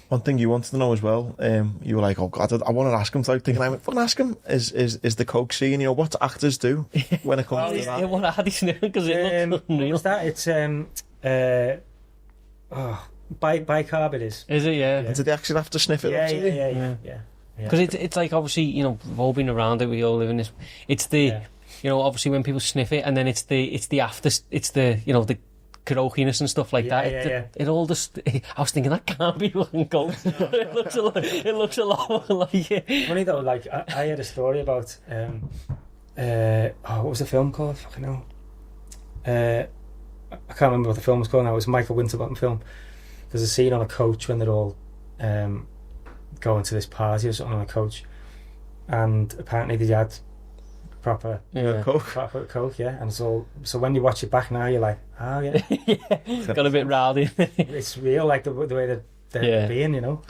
one thing you wanted to know as well, you were like, oh God, I want to ask him. So I'm thinking, I want to ask him, is the coke scene, you know, what actors do when it comes to that? Yeah, what are they sniffing? Because it looks unreal. What's that? It's bicarb it is. Is it? Yeah. Did they actually have to sniff it? Yeah. Because it's like, obviously, you know, we've all been around it, we all live in this. It's the, you know, obviously when people sniff it, and then it's the after, it's the, you know, the croakiness and stuff like that. It all just, I was thinking that can't be fucking coke. It looks a lot more like it. Funny though, like I heard a story about what was the film called? Fucking hell. I can't remember what the film was called now. It was a Michael Winterbottom film. There's a scene on a coach when they're all going to this party or something on a coach, and apparently they had proper coke, and so when you watch it back now, you're like, oh yeah, it's got a bit rowdy. It's real, like the way that they're being, you know.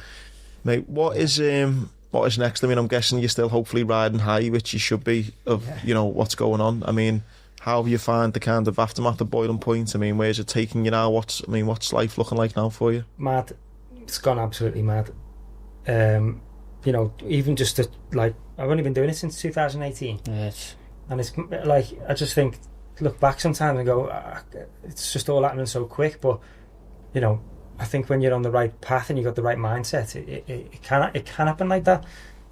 Mate, what is next? I mean, I'm guessing you're still hopefully riding high, which you should be, of you know what's going on. I mean, how have you found the kind of aftermath of Boiling Point? I mean, where's it taking you now? What's life looking like now for you? Mad. It's gone absolutely mad. You know, even just to, like, I've only been doing it since 2018. Yes. And it's like, I just think, look back sometimes and go, it's just all happening so quick. But, you know, I think when you're on the right path and you've got the right mindset, it can happen like that.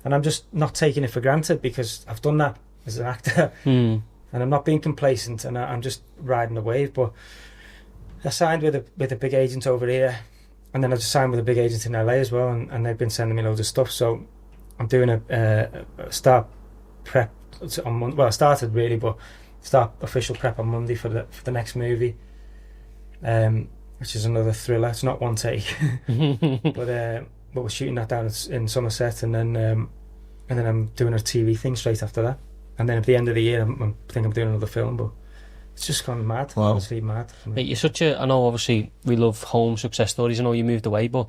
And I'm just not taking it for granted, because I've done that as an actor. And I'm not being complacent, and I'm just riding the wave. But I signed with a big agent over here, and then I just signed with a big agent in LA as well, and they've been sending me loads of stuff. So I'm doing a start prep on Monday. Well, I started really, but start official prep on Monday for the next movie, which is another thriller. It's not one take, but we're shooting that down in Somerset, and then I'm doing a TV thing straight after that. And then at the end of the year, I think I'm doing another film, but it's just gone mad. Wow. Honestly, mad. Mate, you're such a, I know obviously we love home success stories. I know you moved away, but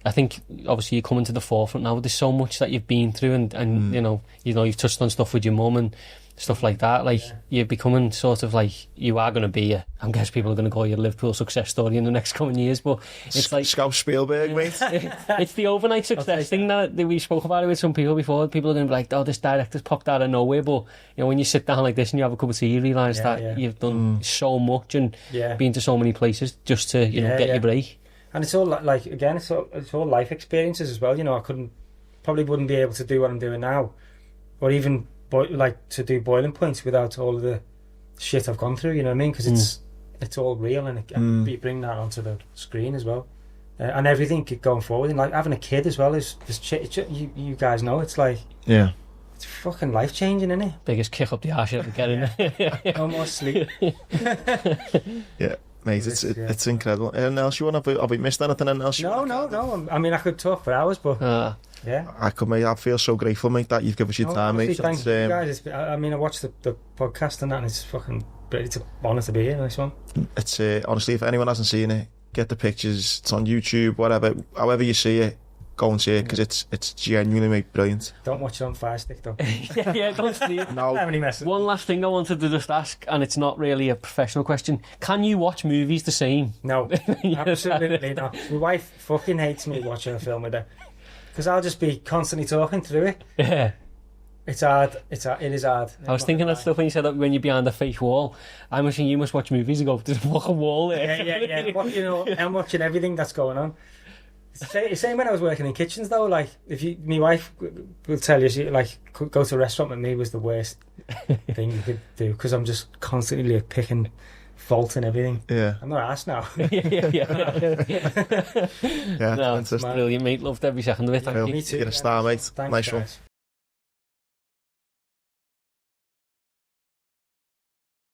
I think obviously you're coming to the forefront now. There's so much that you've been through, and you know you've touched on stuff with your mum and stuff like that. Like you're becoming sort of like, you are going to be I guess people are going to call you a Liverpool success story in the next coming years, but it's like Scouse Spielberg, mate. It's the overnight success thing that we spoke about it with some people before. People are going to be like, oh, this director's popped out of nowhere, but you know, when you sit down like this and you have a cup of tea, you realise that you've done so much and been to so many places just to get your break. And it's all like, again, it's all life experiences as well. You know, probably wouldn't be able to do what I'm doing now, or even like to do Boiling Points without all of the shit I've gone through. You know what I mean? Because it's all real, and you bring that onto the screen as well, and everything going forward. And like having a kid as well is you guys know, it's like it's fucking life changing, isn't it? Biggest kick up the arse you ever get in. No more sleep. Yeah. Mate, it's incredible. Anything else you want? Have we missed anything else? No. I mean, I could talk for hours, but I could, mate. I feel so grateful, mate, that you've given us your time, mate. Thanks, you guys. I mean, I watched the podcast and that, and it's fucking great. It's an honour to be here. Nice one. It's honestly, if anyone hasn't seen it, get the pictures. It's on YouTube, whatever. However you see it, go and see it, because it's genuinely, mate, brilliant. Don't watch it on Fire Stick though. Don't see it. No. One last thing I wanted to just ask, and it's not really a professional question. Can you watch movies the same? No, absolutely not. My wife fucking hates me watching a film with her, because I'll just be constantly talking through it. Yeah. It's hard. It is hard. I was thinking that stuff when you said that when you're behind a fake wall. I'm wishing you must watch movies and go, there's a fucking wall there. Yeah. But, you know, I'm watching everything that's going on. Same when I was working in kitchens though. Like, my wife will tell you, she like go to a restaurant with me was the worst thing you could do, because I'm just constantly like, picking fault and everything. Yeah, I'm not arsed now. No, it's brilliant, mate. Loved every second of it. Me too. You're a star, mate. Thanks, nice guys. one.